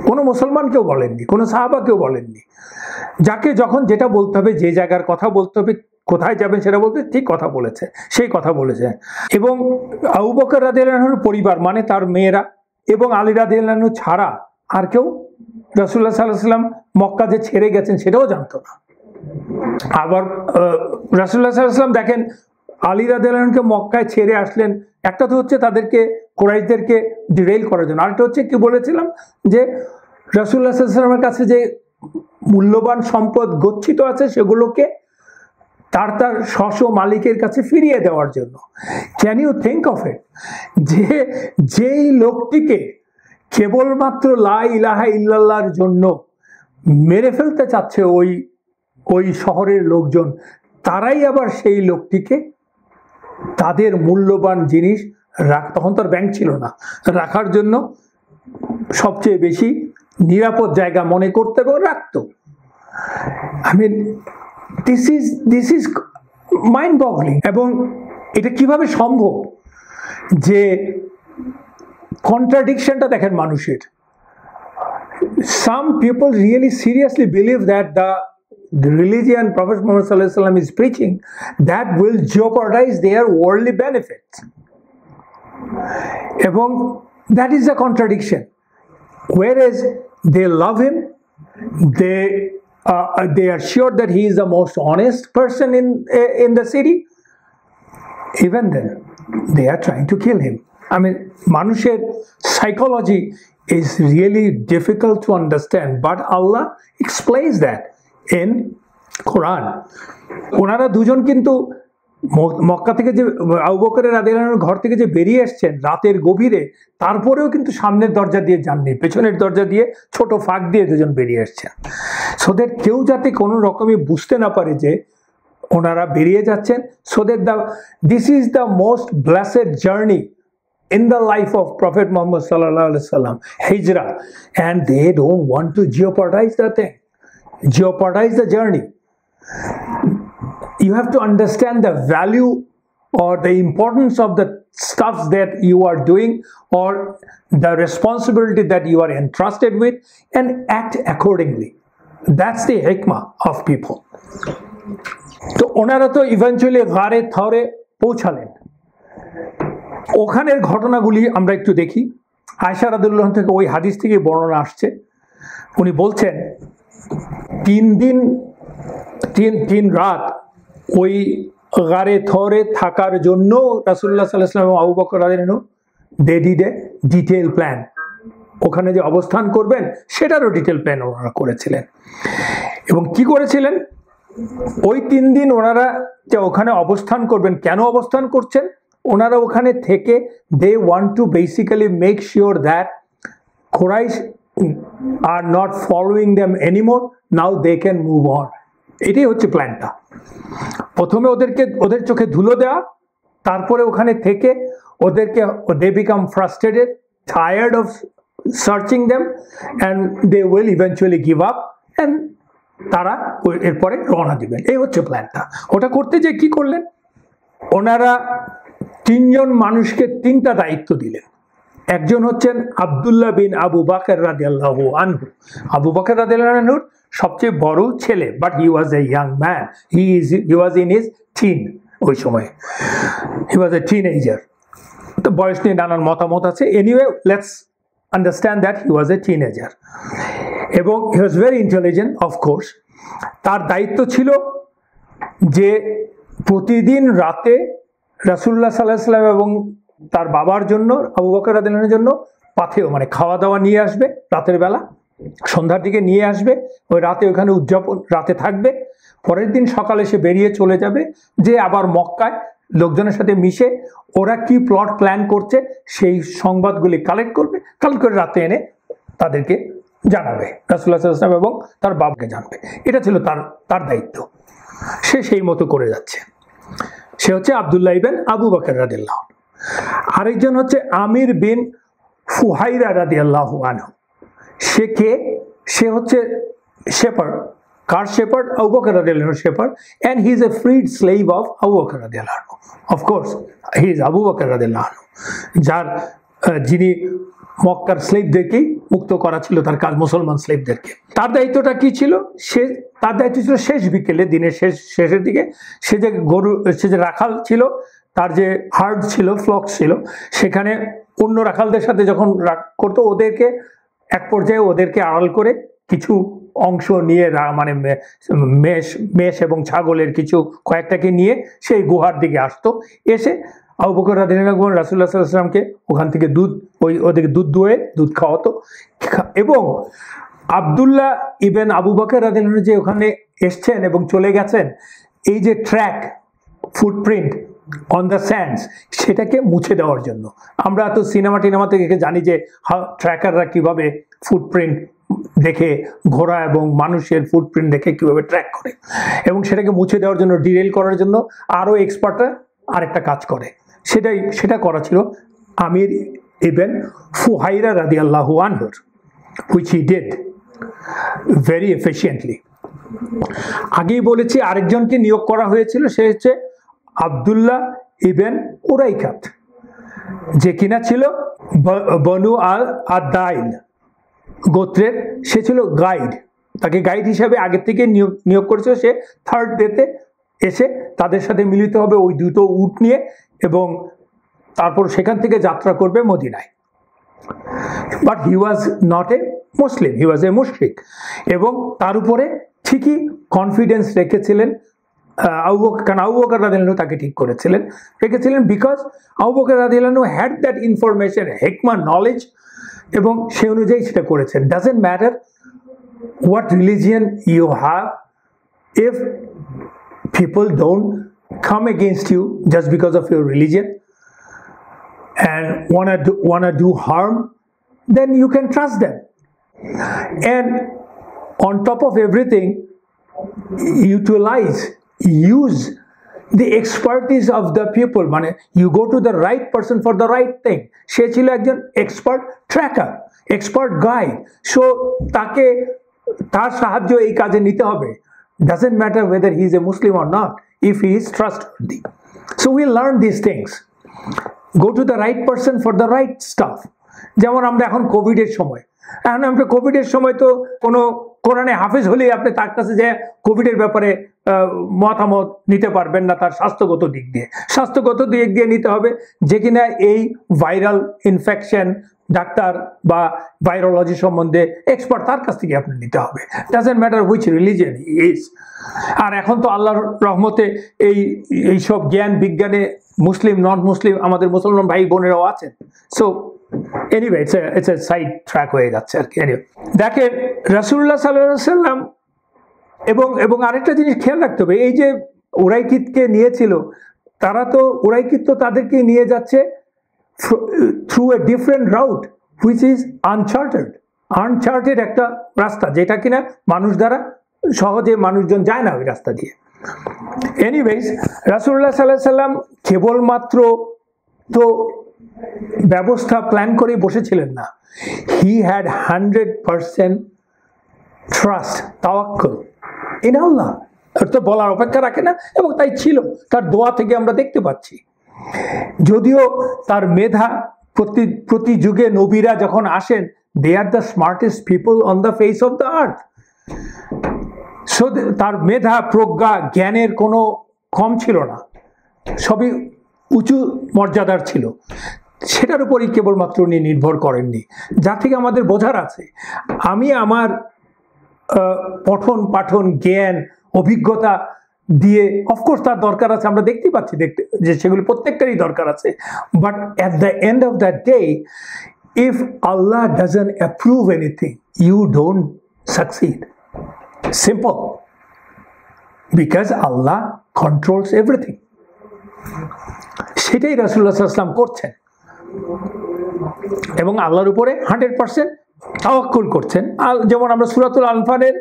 কোনো মুসলমানকেও বলেননি, কোনো সাহাবাকেও বলেননি। যাকে যখন যেটা বলতে হবে, যে জায়গার কথা বলতে হবে, কোথায় যাবেন সেটা বলতে ঠিক কথা বলেছে, সেই কথা বলেছে। এবং আবু বকর রাদিয়াল্লাহু আনহুর পরিবার মানে তার মেয়েরা এবং আলী রাদিয়াল্লাহু আনহু ছাড়া আর কেউ রাসূলুল্লাহ সাল্লাল্লাহু আলাইহি ওয়াসাল্লাম মক্কা যে ছেড়ে গেছেন সেটাও জানতো না। আবার রাসূলুল্লাহ সাল্লাল্লাহু আলাইহি ওয়াসাল্লাম দেখেন আলী রাদিয়াল্লাহু আনহুকে মক্কায় ছেড়ে আসলেন, একটা তো হচ্ছে তাদেরকে কুরাইশদেরকে ডিরেইল করার জন্য, আরেকটা হচ্ছে কি বলেছিলাম যে রাসূলুল্লাহ সাল্লাল্লাহু আলাইহি ওয়াসাল্লামের কাছে যে মূল্যবান সম্পদ গচ্ছিত আছে সেগুলোকে তার স্ব মালিকের কাছে ফিরিয়ে দেওয়ার জন্য। Can you think of it, যেই লোকটিকে কেবলমাত্র লা ইলাহা ইল্লাল্লাহর জন্য মেরে ফেলতে চাচ্ছে ওই শহরের লোকজন, তারাই আবার সেই লোকটিকে তাদের মূল্যবান জিনিস তখন তার ব্যাংক ছিল না, রাখার জন্য সবচেয়ে বেশি নিরাপদ জায়গা মনে করতে এবং রাখতো। I mean this is mind boggling. এবং এটা কিভাবে সম্ভব যে কন্ট্রাডিকশনটা দেখেন মানুষের। Some people really seriously believe that the religion Prophet Muhammad sallallahu alaihi wasallam is preaching that will jeopardize their worldly benefits. এবং that is a contradiction. Whereas they love him, they are sure that he is the most honest person in the city. Even then, they are trying to kill him. I mean, মানুষের psychology is really difficult to understand, but Allah explains that in Quran. ওনারা দুজন কিন্তু মক্কা থেকে যে আবু বকর রাদিয়াল্লাহু আনহু ঘর থেকে যে বেরিয়ে এসেছেন রাতের গভীরে, তারপরেও কিন্তু সামনের দরজা দিয়ে যাননি, পেছনের দরজা দিয়ে ছোট ফাঁক দিয়ে দুজন বেরিয়ে এসেছেন। সো দ্যাট কেউ যাতে কোনো রকমে বুঝতে না পারে যে ওনারা বেরিয়ে যাচ্ছেন। So that this is the most blessed journey in the life of Prophet Muhammad sallallahu alaihi wasallam, hijrah, and they don't want to jeopardize the thing, jeopardize the journey. You have to understand the value or the importance of the stuff that you are doing or the responsibility that you are entrusted with, and act accordingly. That's the hikmah of people. তো ওনারা তো ইভেন্চুয়ালি গারে থরে পৌঁছালেন। ওখানের ঘটনাগুলি আমরা একটু দেখি। আয়েশা রাদিয়াল্লাহু থেকে ওই হাদিস থেকে বর্ণনা আসছে। উনি বলছেন 3 দিন 3 রাত ওই গারে থরে থাকার জন্য রাসূলুল্লাহ সাল্লাল্লাহু আলাইহি ওয়াসাল্লাম এবং আবু বকর রাদিয়াল্লাহু আনহু they did a detail plan. ওখানে যে অবস্থান করবেন সেটারও ডিটেইল প্ল্যান ওনারা করেছিলেন। এবং কি করেছিলেন, ওই 3 দিন ওনারা যে ওখানে অবস্থান করবেন, কেন অবস্থান করছেন, ওনারা ওখানে থেকে they want to basically make sure that Quraysh are not following them anymore, now they can move on. এটাই হচ্ছে প্ল্যানটা। প্রথমে ওদের চোখে ধুলো দেওয়া, তারপরে ওখানে থেকে ওদেরকে they become frustrated, tired of searching them, and they will eventually give up, and তারা এরপরে রওনা দিবেন। এই হচ্ছে প্ল্যানটা। ওটা করতে যে কি করলেন, ওনারা 3 জন মানুষকে 3টা দায়িত্ব দিলেন। একজন হচ্ছেন আব্দুল্লাহ বিন আবু বকর রাদিয়াল্লাহু আনহু। আবু বকর রাদিয়াল্লাহু আনহুর সবচেয়ে বড় ছেলে, but he was a young man, he was in his tin. ওই সময় হি ওয়াজ এ টিনেজার। তো বয়স নিয়ে নানান মতামত আছে। Anyway, let's understand that he was a teenager, এবং হি ওয়াজ ভেরি ইন্টেলিজেন্ট অফকোর্স। তার দায়িত্ব ছিল যে প্রতিদিন রাতে রাসূলুল্লাহ সাল্লাল্লাহু আলাইহি ওয়াসাল্লাম এবং তার বাবার জন্য, আবু বকর রাদিয়াল্লাহু আনহুর জন্য পাথেয় মানে খাওয়া দাওয়া নিয়ে আসবে, রাতের বেলা সন্ধ্যার দিকে নিয়ে আসবে। ওই রাতে ওখানে রাতে থাকবে, পরের দিন সকালে সে বেরিয়ে চলে যাবে, যে আবার মক্কায় লোকজনের সাথে মিশে ওরা কি প্লট প্ল্যান করছে সেই সংবাদগুলি কালেক্ট করবে, কালেক্ট করে রাতে এনে তাদেরকে জানাবে, রাসূলুল্লাহ সাল্লাল্লাহু আলাইহি ওয়াসাল্লাম এবং তার বাবাকে জানবে। এটা ছিল তার দায়িত্ব। সে সেই মতো করে যাচ্ছে। সে হচ্ছে আব্দুল্লাহ ইবনে আবু বকর রাদিয়াল্লাহু আনহু। আরেকজন হচ্ছে আমির বিন ফুহাইরা রাদিয়াল্লাহু আনহু। সে হচ্ছে শেপার্ড। কার শেপার্ড? আবু বকর রাদিয়াল্লাহু আনহু shepherd, and he is a freed slave of Abu Bakr রাদিয়াল্লাহু আনহু. Of course, he is Abu Bakr রাদিয়াল্লাহু আনহু, যিনি মক্কার স্লেভদেরকেই মুক্ত করা ছিল তার কাজ, মুসলমান স্লেভদেরকে। তার দায়িত্বটা কি ছিল? তার দায়িত্ব ছিল শেষ বিকেলে, দিনের শেষের দিকে সে যে রাখাল ছিল, তার যে হার্ড ছিল, ফ্লক্স ছিল, সেখানে অন্য রাখালদের সাথে যখন করতো, ওদেরকে এক পর্যায়ে ওদেরকে আড়াল করে কিছু অংশ নিয়ে, মানে মেষ এবং ছাগলের কয়েকটাকে নিয়ে সেই গুহার দিকে আসতো। এসে আবু বকর রাদিয়াল্লাহু আনহু রাসূলুল্লাহ সাল্লাল্লাহু আলাইহি ওয়াসাল্লামকে ওখান থেকে ওদেরকে দুধ দুয়ে দুধ খাওয়াতো। এবং আব্দুল্লাহ ইবনে আবু বকর রাদিয়াল্লাহু আনহু যে ওখানে এসছেন এবং চলে গেছেন, এই যে track, footprint on the sands, সেটাকে মুছে দেওয়ার জন্য। আমরা তো সিনেমাতে জানি যে ট্র্যাকাররা কিভাবে ফুটপ্রিন্ট দেখে, ঘোড়া এবং মানুষের ফুটপ্রিন্ট দেখে কিভাবে ট্র্যাক করে, এবং সেটাকে মুছে দেওয়ার জন্য, ডিরেল করার জন্য আরও এক্সপার্টরা আরেকটা কাজ করে। সেটা করা ছিল আমির ইবনে ফুহাইরা রাদিয়াল্লাহু আনহুর, which he did very efficiently. আগেই বলেছি আরেকজনকে নিয়োগ করা হয়েছিল, সে হচ্ছে আব্দুল্লাহ ইবনে উরাইকাত, যে কিনা ছিল বনু আদ-দাইল গোত্রের। সে ছিল গাইড, তাকে গাইড হিসাবে আগের থেকে নিয়োগ করেছিল। সে থার্ড ডেতে এসে তাদের সাথে মিলিত হবে ওই 2টো উট নিয়ে, এবং তারপর সেখান থেকে যাত্রা করবে মদিনায়। But he was not a Muslim, he was এ মুশরিক। এবং তার উপরে ঠিকই কনফিডেন্স রেখেছিলেন আবু বকর রাদিয়াল্লাহু আনহু, তাকে ঠিক রেখেছিলেন বিকজ আবু বকর রাদিয়াল্লাহু আনহু হ্যাড দ্যাট ইনফরমেশন, হিকমা, নলেজ, এবং সে অনুযায়ী সেটা করেছেন। Doesn't matter what religion you have, if people don't come against you just because of your religion and wanna do harm, then you can trust them. And on top of everything, use the expertise of the people. মানে you go to the right person for the right thing. সে ছিল একজন expert tracker, expert guide, so তাকে তার সাহায্য এই কাজে নিতে হবে. Doesn't matter whether he is a Muslim or not, if he is trustworthy. So we learn these things. Go to the right person for the right stuff. যেমন আমরা এখন কোভিডের সময়, এখন আমরা কোভিডের সময় তো কোনো কোরআনে হাফেজ হলেই আপনি তার কাছে যে কোভিডের ব্যাপারে মতামত নিতে পারবেন না, তার স্বাস্থ্যগত দিক দিয়ে নিতে হবে, যে কিনা এই ভাইরাল ইনফেকশন ডাক্তার বা ভাইরোলজি সম্বন্ধে এক্সপার্ট, তার কাছ থেকে আপনি নিতে হবে। Doesn't matter which religion he is. আর এখন তো আল্লাহর রহমতে এইসব জ্ঞান বিজ্ঞানে মুসলিম নন মুসলিম আমাদের মুসলমান ভাই বোনেরাও আছেন। So anyway it's a side track হয়ে যাচ্ছে আর কি। এনিওয়ে দেখেন রাসূলুল্লাহ সাল্লাল্লাহু আলাইহি ওয়াসাল্লাম এবং আরেকটা জিনিস খেয়াল রাখতে হবে, এই যে উরাইকিতকে নিয়েছিল, তারা তো উরাইকিত তো তাদেরকে নিয়ে যাচ্ছে through a different route which is uncharted একটা রাস্তা, যেটা কিনা মানুষ দ্বারা সহজে মানুষজন যায় না ওই রাস্তা দিয়ে। এনিওয়েজ রাসূলুল্লাহ সাল্লাল্লাহু আলাইহি ওয়াসাল্লাম কেবলমাত্র তো ব্যবস্থা প্ল্যান করে বসেছিলেন না, হি হ্যাড 100% ট্রাস্ট, তাওয়াক্কুল ইন আল্লাহ। তো বলার অপেক্ষা রাখে না, এবং তাই ছিল, তার দোয়া থেকে আমরা দেখতে পাচ্ছি। যদিও তার মেধা, প্রতি যুগে নবীরা যখন আসেন, they are the smartest people on the face of the earth. So তার মেধা, প্রজ্ঞা, জ্ঞানের কোনো কম ছিল না, সবই উঁচু মর্যাদার ছিল। সেটার উপরই কেবলমাত্র উনি নির্ভর করেননি। যা থেকে আমাদের বোঝার আছে, আমি আমার পঠন পাঠন, জ্ঞান, অভিজ্ঞতা দিয়ে অফকোর্স তার দরকার আছে, আমরা দেখতে পাচ্ছি যে সেগুলো প্রত্যেকটারই দরকার আছে। But at the end of the day, if Allah doesn't approve anything, you don't succeed. Simple, because Allah controls everything. সেটাই রাসূলুল্লাহ সাল্লাল্লাহু আলাইহি ওয়াসাল্লাম করছেন, এবং আল্লাহর উপরে 100% তাওয়াক্কুল করছেন। যেমন আমরা সূরাতুল আনফালের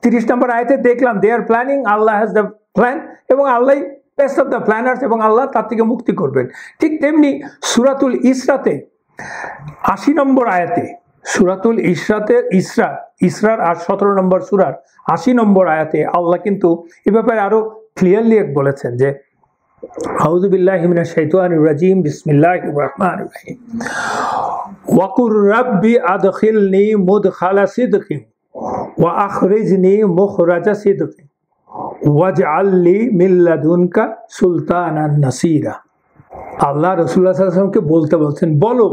30 নম্বর আয়াতে দেখলাম, দে আর প্ল্যানিং, আল্লাহ হ্যাজ দ্য প্ল্যান, এবং আল্লাহ বেস্ট অফ দ্য প্ল্যানার্স, এবং আল্লাহ তার থেকে মুক্তি করবেন। ঠিক তেমনি সূরাতুল ইসরাতে 80 নম্বর আয়াতে, সূরাতুল ইসরার আর 17 নম্বর সূরার 80 নম্বর আয়াতে আল্লাহ কিন্তু এ ব্যাপারে আরো ক্লিয়ারলি বলেছেন যে, আউযু বিল্লাহি মিনাশ শাইতানির রাজিম, বিসমিল্লাহির রহমানির রহিম, ওয়া কুর রাব্বি আদখিলনি মুদখালা সিদকিন ওয়া আখরিজনি মুখরাজা সিদকিন ওয়াজআল লি মিন লাদুনকা সুলতানান নাসীরা। আল্লাহ রাসূলুল্লাহ সাল্লাল্লাহু আলাইহি ওয়াসাল্লামকে বলছেন, বলো,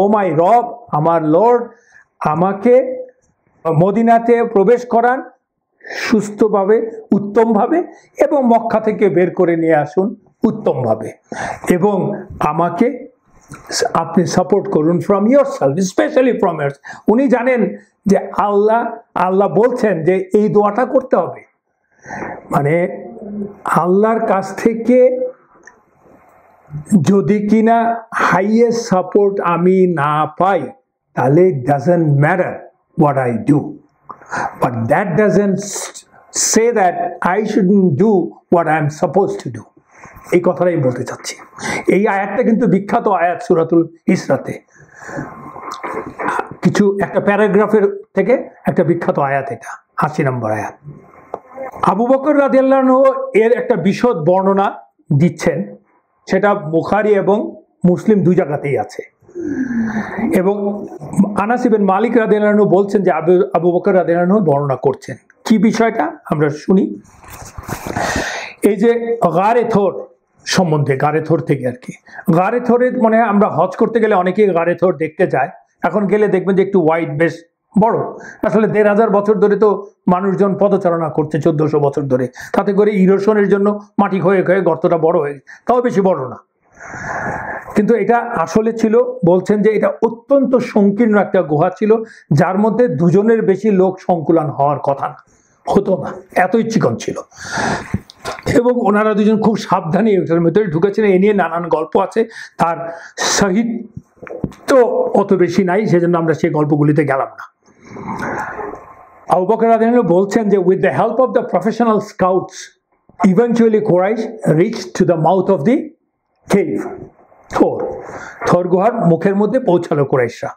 ও মাই রব, আমার লর্ড, আমাকে মদিনাতে প্রবেশ করান সুস্থভাবে, উত্তমভাবে, এবং মক্কা থেকে বের করে নিয়ে আসুন উত্তমভাবে, এবং আমাকে আপনি সাপোর্ট করুন from yourself, specially from yourself. উনি জানেন যে আল্লাহ বলছেন যে এই দোয়াটা করতে হবে, মানে আল্লাহর কাছ থেকে যদি কিনা হাইয়েস্ট সাপোর্ট আমি না পাই, তাহলে doesn't matter what I do, but that doesn't say that I shouldn't do what I am suppose to do. এই কথাটাই বলতে চাচ্ছি। এই আয়াতটা কিন্তু বিখ্যাত আয়াত সূরাতুল ইসরাতে, একটা প্যারাগ্রাফের থেকে একটা বিখ্যাত আয়াত, এটা 80 নম্বর আয়াত। আবু বকর রাদিয়াল্লাহু আনহু এর একটা বিশদ বর্ণনা দিচ্ছেন, সেটা বুখারী এবং মুসলিম দুই জায়গাতেই আছে। এবং আনাস ইবনে মালিক রাদিয়াল্লাহু আনহু বলছেন যে আবু বকর রাদিয়াল্লাহু আনহু বর্ণনা করছেন। কি বিষয়টা আমরা শুনি। এই যে গারে থোর সম্বন্ধে, গারে থোর থেকে আর কি, গারে থোরের মনে হয় আমরা হজ করতে গেলে অনেকেই গারে থোর দেখতে যায়। এখন গেলে দেখবেন যে একটু ওয়াইড, বেশ বড়। আসলে 1500 বছর ধরে তো মানুষজন পদচারণা করছে, 1400 বছর ধরে। তাতে করে ইরোশনের জন্য মাটি ক্ষয়ে ক্ষয়ে গর্তটা বড় হয়ে, তাও বেশি বড় না। কিন্তু এটা আসলে ছিল, বলছেন যে এটা অত্যন্ত সংকীর্ণ একটা গুহা ছিল, যার মধ্যে 2 জনের বেশি লোক সংকুলান হওয়ার কথা না, হতো না, এতই চিকন ছিল। এবং ওনারা দুজন খুব সাবধানে এটার ভেতরে ঢুকেছেন। এ নিয়ে নানান গল্প আছে, তার সাহিত্য অত বেশি নাই, সেজন্য আমরা সেই গল্পগুলিতে গেলাম না। আবু বকর রাদিয়াল্লাহু আনহু বলছেন যে with the help of the professional scouts eventually কুরাইশ reach to the mouth of the cave. থর গুহার মুখের মধ্যে পৌঁছালো কুরাইশরা।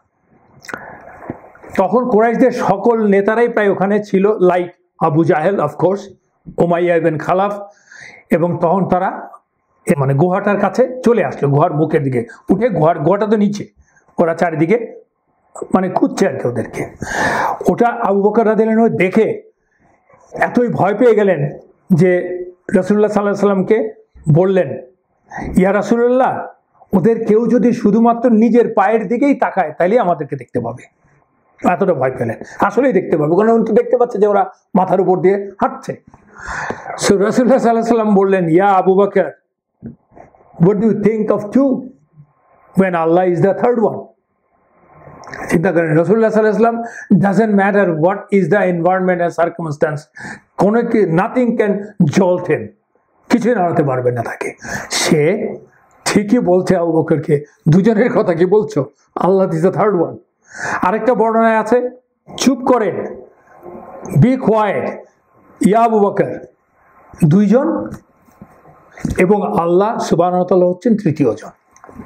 তখন কুরাইশদের সকল নেতারাই প্রায় ওখানে ছিল, লাইক আবু জাহেল অফকোর্স, উমাইয়া ইবনে খালাফ, এবং তখন তারা মানে গুহাটার কাছে চলে আসলো, গুহার মুখের দিকে উঠে, গুহাটা তো নিচে, ওরা চারিদিকে মানে খুঁজছে আর কি ওদেরকে। ওটা আবু বকর রাদিয়াল্লাহু আনহু দেখে এতই ভয় পেয়ে গেলেন যে রাসূলুল্লাহ সাল্লাল্লাহু আলাইহি সাল্লামকে বললেন, ইয়া রাসূলুল্লাহ, ওদের কেউ যদি শুধুমাত্র নিজের পায়ের দিকেই তাকায় তাহলে আমাদেরকে দেখতে পাবে। এতটা ভয় পেলেন, আসলেই দেখতে পাবে, কারণ উনি তো দেখতে পাচ্ছে যে ওরা মাথার উপর দিয়ে হাঁটছে। সো রাসূলুল্লাহ সাল্লাল্লাহু আলাইহি সাল্লাম বললেন, ইয়া Abu Bakr, what do you think of two when Allah is the third one? চিন্তা করেন, রাসূলুল্লাহ সাল্লাল্লাহু আলাইহি সাল্লাম doesn't matter what is the environment and circumstance, nothing can jolt him, কিছুই নাড়াতে পারবে না তাকে। সে ঠিকই বলছে আবু বকরকে, দুজনের কথা কি বলছো, আল্লাহ ইজ দ্য থার্ড ওয়ান। আরেকটা বর্ণনায় আছে, চুপ করেন, বি কোয়াইট ইয়া আবু বকর, দুইজন এবং আল্লাহ সুবহানাহু ওয়া তাআলা হচ্ছেন তৃতীয় জন।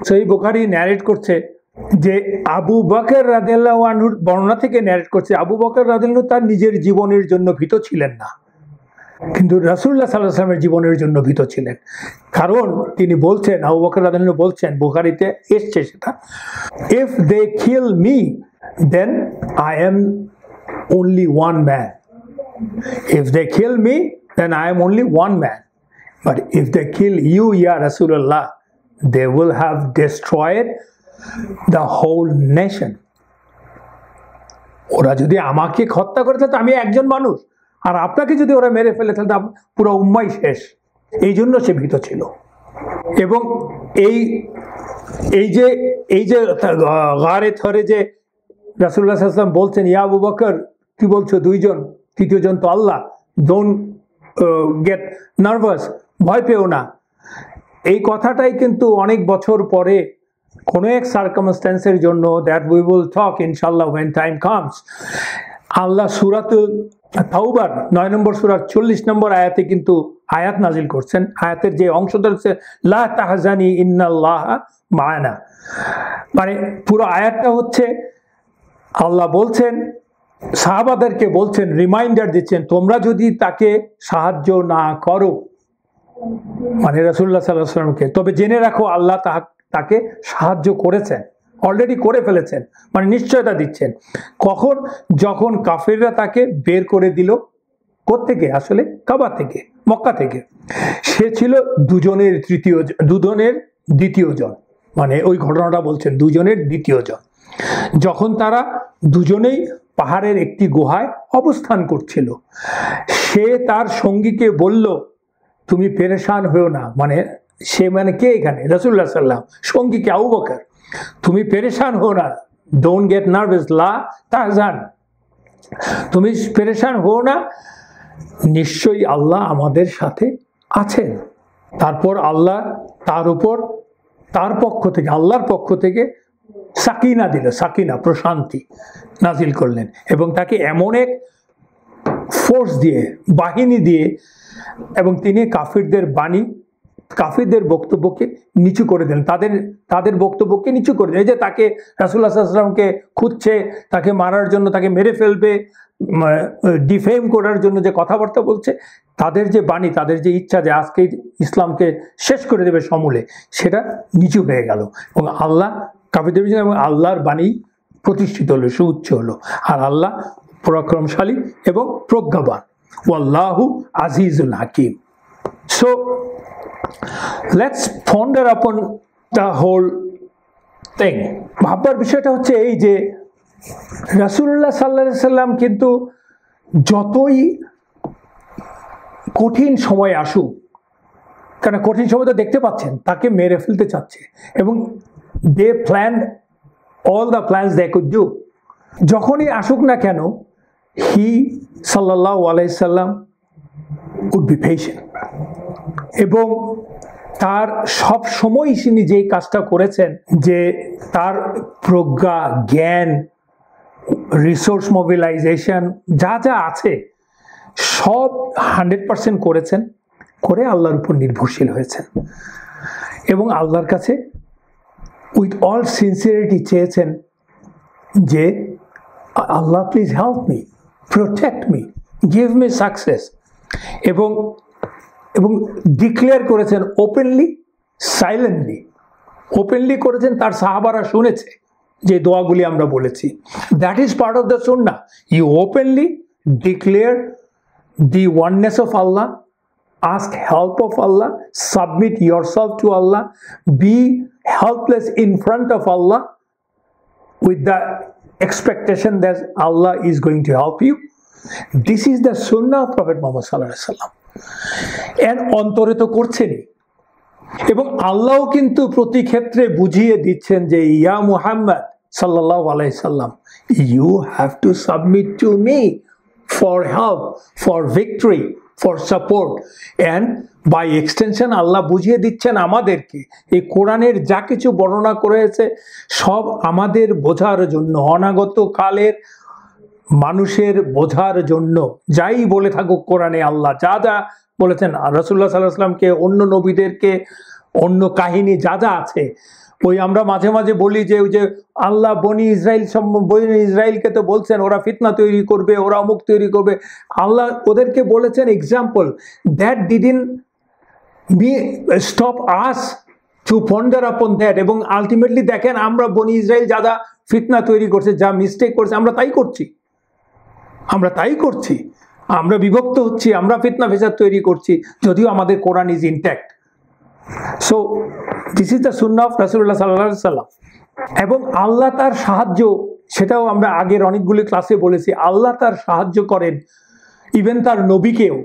সহিহ বুখারী ন্যারেট করছে যে আবু বকর রাদিয়াল্লাহু আনহুর বর্ণনা থেকে ন্যারেট করছে, আবু বকর রাদিয়াল্লাহু আনহু তার নিজের জীবনের জন্য ভীত ছিলেন না, কিন্তু রাসূলুল্লাহ সাল্লাল্লাহু আলাইহি ওয়াসাল্লামের জীবনের জন্য ভীত ছিলেন। কারণ তিনি বলছেন, আবু বকর রাদিয়াল্লাহু আনহু বলছেন, বুখারীতে এসছে সেটা, if they kill me then I am only one man. If they kill me, then I am only one man. But if they kill you, Ya Rasulullah, they will have destroyed the whole nation. ওরা যদি আমাকে হত্যা করে তাহলে আমি একজন মানুষ, আর আপনাকে যদি ওরা মেরে ফেলে তাহলে পুরো উম্মাই শেষ। এই জন্য সে ভীত ছিল। এবং এই যে গারে থরে যে রাসূলুল্লাহ সাল্লাল্লাহু আলাইহি ওয়াসাল্লাম বলছেন, ইয়া আবু বকর, কি বলছো, দুইজন, তৃতীয় জন তো আল্লাহ, ডোন্ট গেট নার্ভাস, ভয় পেও না। এই কথাটাই কিন্তু অনেক বছর পরে কোনো এক সার্কামস্ট্যান্সের জন্য, দ্যাট উই উইল টক ইনশাআল্লাহ when time comes, আল্লাহ সূরাতুল তাওবার 9 নম্বর সূরার 40 নম্বর আয়াতে কিন্তু আয়াত নাজিল করছেন। আয়াতের যে অংশটা হচ্ছে লা তাহজানি ইন্নাল্লাহা মা'ানা, মানে পুরো আয়াতটা হচ্ছে আল্লাহ বলছেন, সাহাবাদেরকে বলছেন, রিমাইন্ডার দিচ্ছেন, তোমরা যদি তাকে সাহায্য না করো, মানে রাসূলুল্লাহ সাল্লাল্লাহু আলাইহি ওয়াসাল্লামকে, তবে জেনে রাখো আল্লাহ তাকে সাহায্য করেছেন, অলরেডি করে ফেলেছেন, মানে নিশ্চয়তা দিচ্ছেন। কখন? যখন কাফেররা তাকে বের করে দিল কোত্থেকে, আসলে কাবা থেকে, মক্কা থেকে। সে ছিল দুজনের দ্বিতীয় জন, মানে ওই ঘটনাটা বলছেন, দুজনের দ্বিতীয় জন। যখন তারা দুজনেই পাহাড়ের একটি গুহায় অবস্থান করছিল, সে তার সঙ্গীকে বলল, তুমি পেরেশান হয়েও না, মানে সে মানে কে এখানে, রাসূলুল্লাহ সাল্লাল্লাহু আলাইহি ওয়াসাল্লাম, সঙ্গীকে আবু বকর, তুমি পেরেশান হও না, ডোন্ট গেট নার্ভাস, লা তাহজান, তুমি পেরেশান হও না, নিশ্চয়ই আল্লাহ আমাদের সাথে আছেন। তারপর আল্লাহ তার উপর তার পক্ষ থেকে, আল্লাহর পক্ষ থেকে সাকিনা দিল, সাকিনা প্রশান্তি নাজিল করলেন, এবং তাকে এমন এক ফোর্স দিয়ে, বাহিনী দিয়ে, এবং তিনি কাফিরদের বক্তব্যকে নিচু করে দিলেন, তাদের বক্তব্যকে নিচু করে দিলেন। এই যে তাকে রাসূলুল্লাহ সাল্লাল্লাহু আলাইহি ওয়াসাল্লামকে খুঁজছে, তাকে মারার জন্য, তাকে মেরে ফেলবে, ডিফেম করার জন্য যে কথাবার্তা বলছে, তাদের যে বাণী, তাদের যে ইচ্ছা যে আজকে ইসলামকে শেষ করে দেবে সমূলে, সেটা নিচু হয়ে গেল, এবং আল্লাহ কাফিরদের এবং আল্লাহর বাণী প্রতিষ্ঠিত হলো, সুউচ্চ হলো। আর আল্লাহ পরাক্রমশালী এবং প্রজ্ঞাবান, ওয়াল্লাহু আজিজুল হাকিম। So let's ponder upon the whole thing. ভাববার বিষয়টা হচ্ছে এই যে রাসূলুল্লাহ সাল্লাল্লাহু আলাইহি সাল্লাম কিন্তু যতই কঠিন সময় আসুক, কারণ কঠিন সময় তো দেখতে পাচ্ছেন তাকে মেরে ফেলতে চাচ্ছে, এবং দে planned all the plans they could do. যখনই আসুক না কেন, he sallallahu alayhi wasallam would be patient. এবং তার সব সময় তিনি যেই কাজটা করেছেন যে তার প্রজ্ঞা, জ্ঞান, রিসোর্স মোবিলাইজেশন যা যা আছে সব 100% করেছেন, করে আল্লাহর উপর নির্ভরশীল হয়েছেন এবং আল্লাহর কাছে উইথ অল সিনসিয়ারিটি চেয়েছেন যে আল্লাহ please help me, protect me, give me success, এবং এবং ডিক্লেয়ার করেছেন ওপেনলি, সাইলেন্টলি। ওপেনলি করেছেন, তার সাহাবারা শুনেছে যে দোয়াগুলি আমরা বলেছি। That is part of the সুন্নাহ। You openly declare the oneness of Allah, ask help of Allah, submit yourself to Allah, be helpless in front of Allah with the expectation that Allah is going to help you. This is the sunnah of Prophet Muhammad sallallahu alaihi wasallam. And অন্তরে তো করছেনই, এবং আল্লাহও কিন্তু প্রতি ক্ষেত্রে বুঝিয়ে দিচ্ছেন যে ইয়া মুহাম্মদ সাল্লাল্লাহু আলাইহি সাল্লাম, you have to submit to me for help, for victory, for support. And by extension আল্লাহ বুঝিয়ে দিচ্ছেন আমাদেরকে এই কোরআনের যা কিছু বর্ণনা করেছে সব আমাদের বোঝার জন্য, অনাগত কালের মানুষের বোঝার জন্য। যাই বলে থাকুক কোরআনে আল্লাহ যা যা বলেছেন, রাসূলুল্লাহ সাল্লাল্লাহু আলাইহি ওয়াসাল্লামকে, অন্য নবীদেরকে, অন্য কাহিনী যা যা আছে, ওই আমরা মাঝে মাঝে বলি যে ওই যে আল্লাহ বনি ইসরাইলকে তো বলছেন ওরা ফিতনা তৈরি করবে, ওরা অমুক তৈরি করবে। আল্লাহ ওদেরকে বলেছেন example, that didn't stop us to ponder আপন দ্যাট। এবং আলটিমেটলি দেখেন আমরা বনি ইসরাইল যা যা ফিতনা তৈরি করছে, যা মিস্টেক করছে, আমরা তাই করছি, আমরা বিভক্ত হচ্ছি, আমরা ফিতনা ফেসাদ তৈরি করছি, যদিও আমাদের কোরআন is intact. So this is the সুন্নাহ অফ রাসূলুল্লাহ সাল্লাল্লাহু আলাইহি ওয়াসাল্লাম। এবং আল্লাহ তার সাহায্য, সেটাও আমরা আগের অনেকগুলি ক্লাসে বলেছি, আল্লাহ তার সাহায্য করেন ইভেন তার নবীকেও,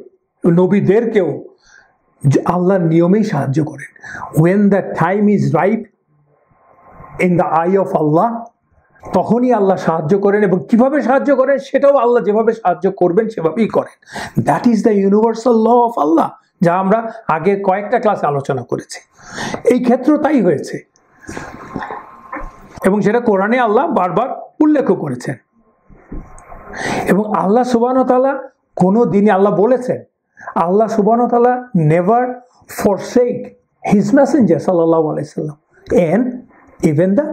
নবীদেরকেও আল্লাহর নিয়মেই সাহায্য করেন। when the time is right in the eye of Allah, তখনই আল্লাহ সাহায্য করেন, এবং কিভাবে সাহায্য করেন সেটাও আল্লাহ যেভাবে সাহায্য করবেন সেভাবেই করেন। That is the universal law of আল্লাহ, যা আমরা আগের কয়েকটা ক্লাসে আলোচনা করেছি। এই ক্ষেত্র তাই হয়েছে, এবং সেটা কোরআনে আল্লাহ বারবার উল্লেখ করেছেন। এবং আল্লাহ সুবহানাহু ওয়া তাআলা কোনো দিনই আল্লাহ বলেছেন, আল্লাহ সুবহানাহু ওয়া তাআলা নেভার ফরসেক হিজ মেসেঞ্জার সাল্লাল্লাহু আলাইহি সাল্লাম এন্ড ইভেন দ্য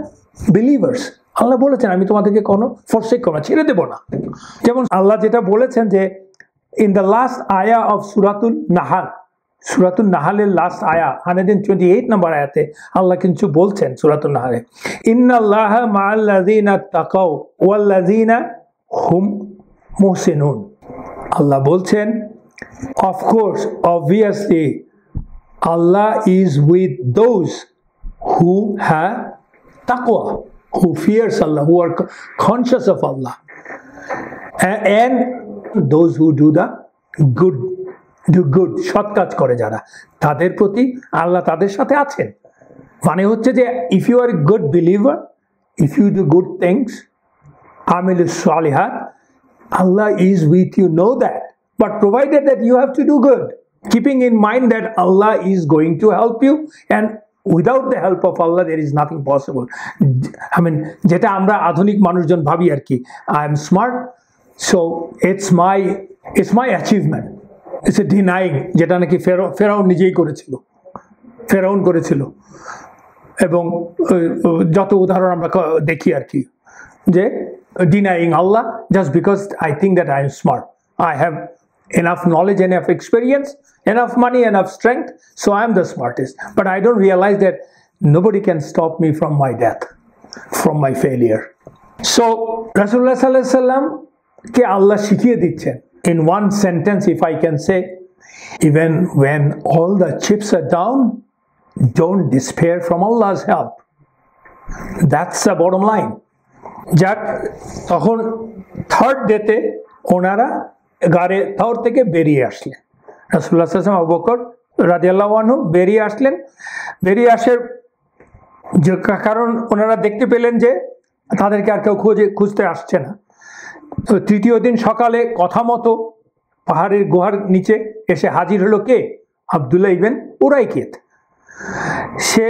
বিলিভার্স। আল্লাহ বলেছেন আমি তোমাদেরকে কোনো ফরসেক করব না, ছেড়ে দেব না। যেমন আল্লাহ যেটা বলেছেন যে in the last ayah of Suratul Nahl, Suratul Nahl'ের লাস্ট আয়া 128 নম্বর আয়াতে আল্লাহ কিন্তু বলছেন সূরাতুন নাহলে, ইন্নাল্লাহা মা'আল্লাযীনা তাকাও ওয়াল্লাযীনা হুম মুহসিনুন। আল্লাহ বলছেন of course, obviously Allah is with those who have taqwa, who fears Allah, who are conscious of Allah, and those who do the good, সৎ কাজ করে যারা, তাদের প্রতি আল্লাহ তাদের সাথে আছেন। মানে হচ্ছে যে if you are a good believer, if you do good things, amilus salihat, Allah is with you, know that, but provided that you have to do good, keeping in mind that Allah is going to help you, and without the help of Allah there is nothing possible. I mean যেটা আমরা আধুনিক মানুষজন ভাবি আর কি, I am smart, so it's my achievement, it's a denying, যেটা নাকি ফেরাউন নিজেই করেছিল, ফেরাউন করেছিল। এবং যত উদাহরণ আমরা দেখি আর কি, যে denying Allah just because I think that I am smart, I have enough knowledge, enough experience, enough money, enough strength, so I am the smartest. But I don't realize that nobody can stop me from my death, from my failure. So Rasulullah sallallahu alaihi wasallam ke Allah শিখিয়ে দিচ্ছেন in one sentence, if I can say, even when all the chips are down, don't despair from Allah's help. That's the bottom line. যাক, তখন থার্ড ডেতে ওনারা গাড়ে থাওর থেকে বেরিয়ে আসলেন, রাসূলুল্লাহ সাল্লাল্লাহু আলাইহি ওয়াসাল্লাম, আবু বকর রাদিয়াল্লাহু আনহু বেরিয়ে আসলেন। বেরিয়ে আসার যে কারণ ওনারা দেখতে পেলেন যে তাদেরকে আর কেউ খুঁজতে আসছে না। তো তৃতীয় দিন সকালে কথা মতো পাহাড়ের গুহার নিচে এসে হাজির হলো কে? আব্দুল্লাহ ইবনে উরাইকিত, সে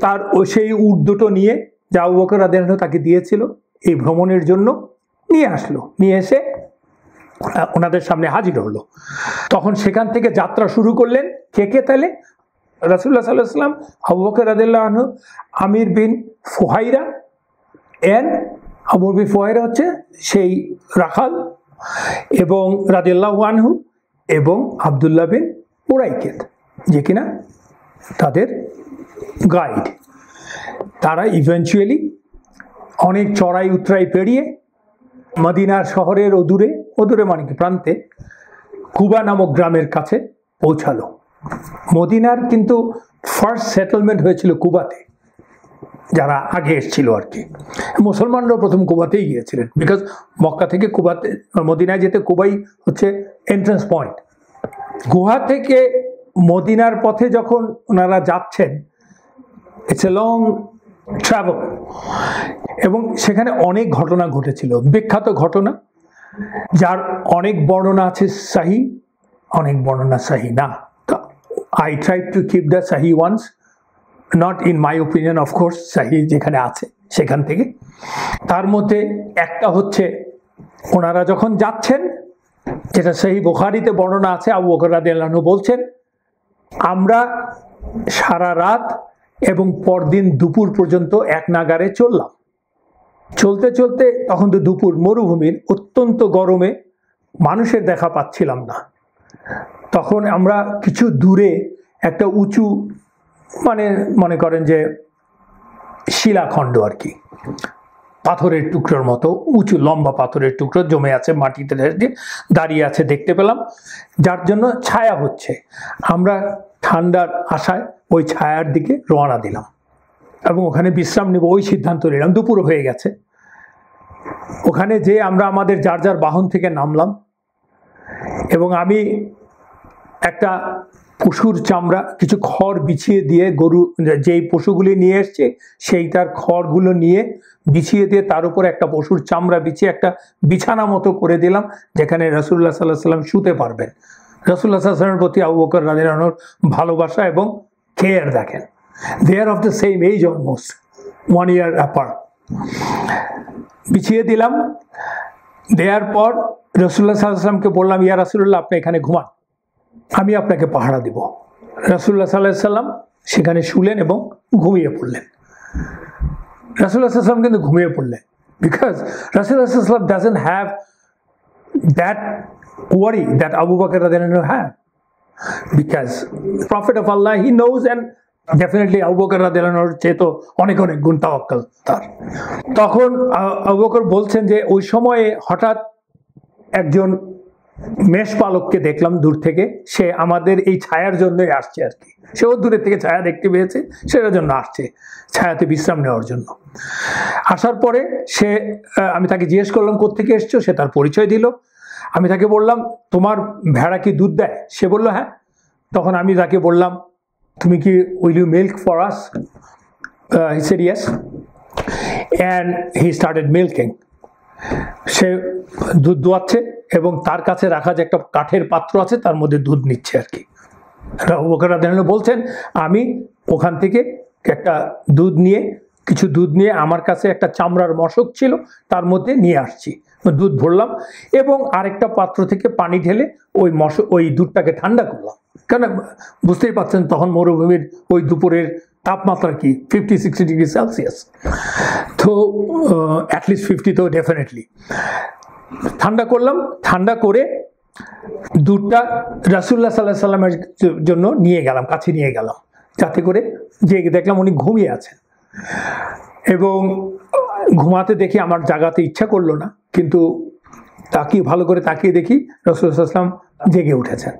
তার সেই উট দুটো নিয়ে যা আবু বকর রাদিয়াল্লাহু আনহু তাকে দিয়েছিল এই ভ্রমণের জন্য নিয়ে আসলো, নিয়ে এসে ওনাদের সামনে হাজির হলো। তখন সেখান থেকে যাত্রা শুরু করলেন কে কে? তাহলে রাসূলুল্লাহ সাল্লাল্লাহু আলাইহি ওয়াসাল্লাম, আবু বকর রাদিয়াল্লাহু আনহু, আমির বিন ফুহাইরা এন্ড আবু বিন ফুহাইরা হচ্ছে সেই রাখাল, এবং রাদিয়াল্লাহু আনহু, এবং আব্দুল্লাহ বিন উরাইকিত যে কিনা তাদের গাইড। তারা ইভেনচুয়ালি অনেক চড়াই উতরাই পেরিয়ে মদিনার শহরের অদূরে মানে কি প্রান্তে কুবা নামক গ্রামের কাছে পৌঁছালো। মদিনার কিন্তু ফার্স্ট সেটেলমেন্ট হয়েছিল কুবাতে, যারা আগে এসেছিল আর কি। মুসলমানরাও প্রথম কুবাতেই গিয়েছিলেন, বিকজ মক্কা থেকে কুবাতে মদিনায় যেতে কুবাই হচ্ছে এন্ট্রান্স পয়েন্ট। গুহা থেকে মদিনার পথে যখন ওনারা যাচ্ছেন, ইটস এ লং ট্রাভেল, এবং সেখানে অনেক ঘটনা ঘটেছিল, বিখ্যাত ঘটনা, যার অনেক বর্ণনা আছে সাহি, অনেক বর্ণনা সাহি না। I try to keep the সাহি ones, not in my opinion of course, সাহি যেখানে আছে সেখান থেকে। তার মধ্যে একটা হচ্ছে ওনারা যখন যাচ্ছেন, যেটা সহিহ বুখারীতে বর্ণনা আছে, আবু বকর রাদিয়াল্লাহু আনহু বলছেন, আমরা সারা রাত এবং পরদিন দুপুর পর্যন্ত এক নাগারে চললাম। চলতে চলতে তখন তো দুপুর, মরুভূমির অত্যন্ত গরমে মানুষের দেখা পাচ্ছিলাম না। তখন আমরা কিছু দূরে একটা উঁচু, মানে মনে করেন যে শিলাখণ্ড আর কি, পাথরের টুকরোর মতো উঁচু লম্বা পাথরের টুকরো জমে আছে মাটিতে, দাঁড়িয়ে আছে দেখতে পেলাম, যার জন্য ছায়া হচ্ছে। আমরা ঠান্ডার আশায় ওই ছায়ার দিকে রওনা দিলাম এবং ওখানে বিশ্রাম নেব ওই সিদ্ধান্ত নিলাম। দুপুর হয়ে গেছে। ওখানে যে আমরা আমাদের যার যার বাহন থেকে নামলাম, এবং আমি একটা পশুর চামড়া, কিছু খড় বিছিয়ে দিয়ে, গরু যেই পশুগুলি নিয়ে এসছে সেইটার খড়গুলো নিয়ে বিছিয়ে দিয়ে তার উপর একটা পশুর চামড়া বিছিয়ে একটা বিছানা মতো করে দিলাম, যেখানে রাসূলুল্লাহ সাল্লাল্লাহু আলাইহি ওয়াসাল্লাম শুতে পারবেন। রাসূলুল্লাহ সাল্লাল্লাহু আলাইহি ওয়াসাল্লামের প্রতি আবু বকর রাদিয়াল্লাহু আনহুর ভালোবাসা এবং কেয়ার দেখেন। They are of the same age, almost 1 year apart। বিছিয়ে দিলাম। দেওয়ার পর রাসূলুল্লাহ সাল্লাল্লাহু আলাইহি ওয়াসাল্লামকে বললাম, ইয়া রাসূলুল্লাহ, আপনি এখানে ঘুমান, আমি আপনাকে পাহারা দিব। রাসূলুল্লাহ সাল্লাল্লাহু আলাইহি ওয়াসাল্লাম সেখানে শুলেন এবং ঘুমিয়ে পড়লেন। রাসূলুল্লাহ সাল্লাল্লাহু আলাইহি ওয়াসাল্লাম কিন্তু ঘুমিয়ে পড়লেন, বিকজ রাসূলুল্লাহ সাল্লাল্লাহু আলাইহি ওয়াসাল্লাম doesn't have that worry that Abu Bakr radhiyallahu anhu had, because Prophet of Allah, he knows, and definitely Abu Bakr radhiyallahu anhu চেয়ে তো অনেক অনেক গুণ তাওয়াক্কুল তার। তখন আবু বকর বলছেন যে ওই সময়ে হঠাৎ একজন মেষপালককে দেখলাম দূর থেকে, সে আমাদের এই ছায়ার জন্যই আসছে আর কি। সেও দূরের থেকে ছায়া দেখতে পেয়েছে, সেটার জন্য আসছে, ছায়াতে বিশ্রাম নেওয়ার জন্য। আসার পরে আমি তাকে জিজ্ঞেস করলাম কোত্থেকে এসছো, সে তার পরিচয় দিল। আমি তাকে বললাম, তোমার ভেড়া কি দুধ দেয়? সে বলল হ্যাঁ। তখন আমি তাকে বললাম, তুমি কি will you milk for us? He said yes, and he started milking. সে দুধ দোয়াচ্ছে এবং তার কাছে রাখা যে একটা কাঠের পাত্র আছে তার মধ্যে দুধ নিচ্ছে আর কি। আবু বকর রাদিয়াল্লাহু আনহু বলছেন, আমি ওখান থেকে কিছু দুধ নিয়ে আমার কাছে একটা চামড়ার মশক ছিল তার মধ্যে নিয়ে আসছি, দুধ ভরলাম এবং আরেকটা পাত্র থেকে পানি ঢেলে ওই দুধটাকে ঠান্ডা করলাম। কেন বুঝতেই পারছেন তখন মরুভূমির ওই দুপুরের তাপমাত্রা কি 50-60 ডিগ্রি সেলসিয়াস, তো অ্যাটলিস্ট 50 তো ডেফিনেটলি। ঠান্ডা করলাম, ঠান্ডা করে দুধটা রাসূলুল্লাহ সাল্লাল্লাহু আলাইহি ওয়াসাল্লামের জন্য নিয়ে গেলাম, কাছে নিয়ে গেলাম, যাতে করে যে দেখলাম উনি ঘুমিয়ে আছেন। এবং ঘুমাতে দেখি আমার জাগাতে ইচ্ছা করলো না, কিন্তু ভালো করে তাকিয়ে দেখি রাসূলুল্লাহ সাল্লাল্লাহু আলাইহি ওয়াসাল্লাম জেগে উঠেছেন।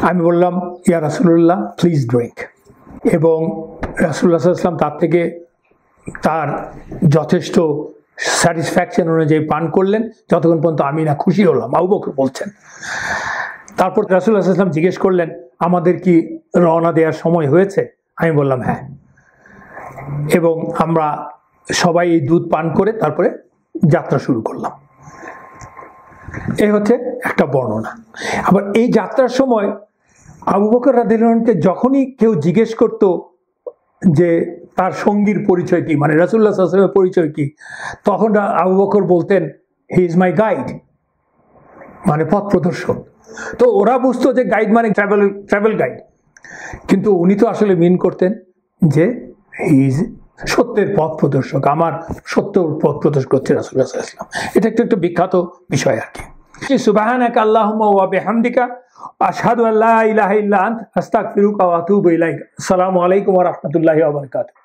আমি বললাম, ইয়া রাসূলুল্লাহ, প্লিজ ড্রিঙ্ক। এবং রাসূলুল্লাহ সাল্লাল্লাহু আলাইহি ওয়াসাল্লাম তার থেকে তার যথেষ্ট স্যাটিসফ্যাকশন অনুযায়ী পান করলেন, যতক্ষণ পর্যন্ত আমি না খুশি হলাম। আবু বকর বলছেন, তারপর রাসূলুল্লাহ সাল্লাল্লাহু আলাইহি ওয়াসাল্লাম জিজ্ঞেস করলেন, আমাদের কি রওনা দেওয়ার সময় হয়েছে? আমি বললাম হ্যাঁ। এবং আমরা সবাই এই দুধ পান করে তারপরে যাত্রা শুরু করলাম। এই হচ্ছে একটা বর্ণনা। আবার এই যাত্রার সময় আবু বকর রাদিয়াল্লাহু আনহুকে যখনই কেউ জিজ্ঞেস করত যে তার সঙ্গীর পরিচয় কি, মানে রাসূলুল্লাহ সাল্লাল্লাহু আলাইহি ওয়াসাল্লামের পরিচয় কি, তখন আবু বকর বলতেন হি ইজ মাই গাইড, মানে পথ প্রদর্শক। তো ওরা বুঝতো যে গাইড মানে ট্রাভেল গাইড, কিন্তু উনি তো আসলে মিন করতেন যে হি ইজ সত্যের পথ প্রদর্শক, আমার সত্য পথ প্রদর্শক হচ্ছে রাসূলুল্লাহ সাল্লাল্লাহু আলাইহি ওয়াসাল্লাম। এটা একটা বিখ্যাত বিষয় আর কি। সুবহানাকা আল্লাহুম্মা ওয়া বিহামদিকা আশহাদু আল্লা ইলাহা ইল্লা আনতা আস্তাগফিরুকা ওয়া আতুবু ইলাইক। আসসালামু আলাইকুম ওয়া রাহমাতুল্লাহি ওয়া বারাকাতুহু।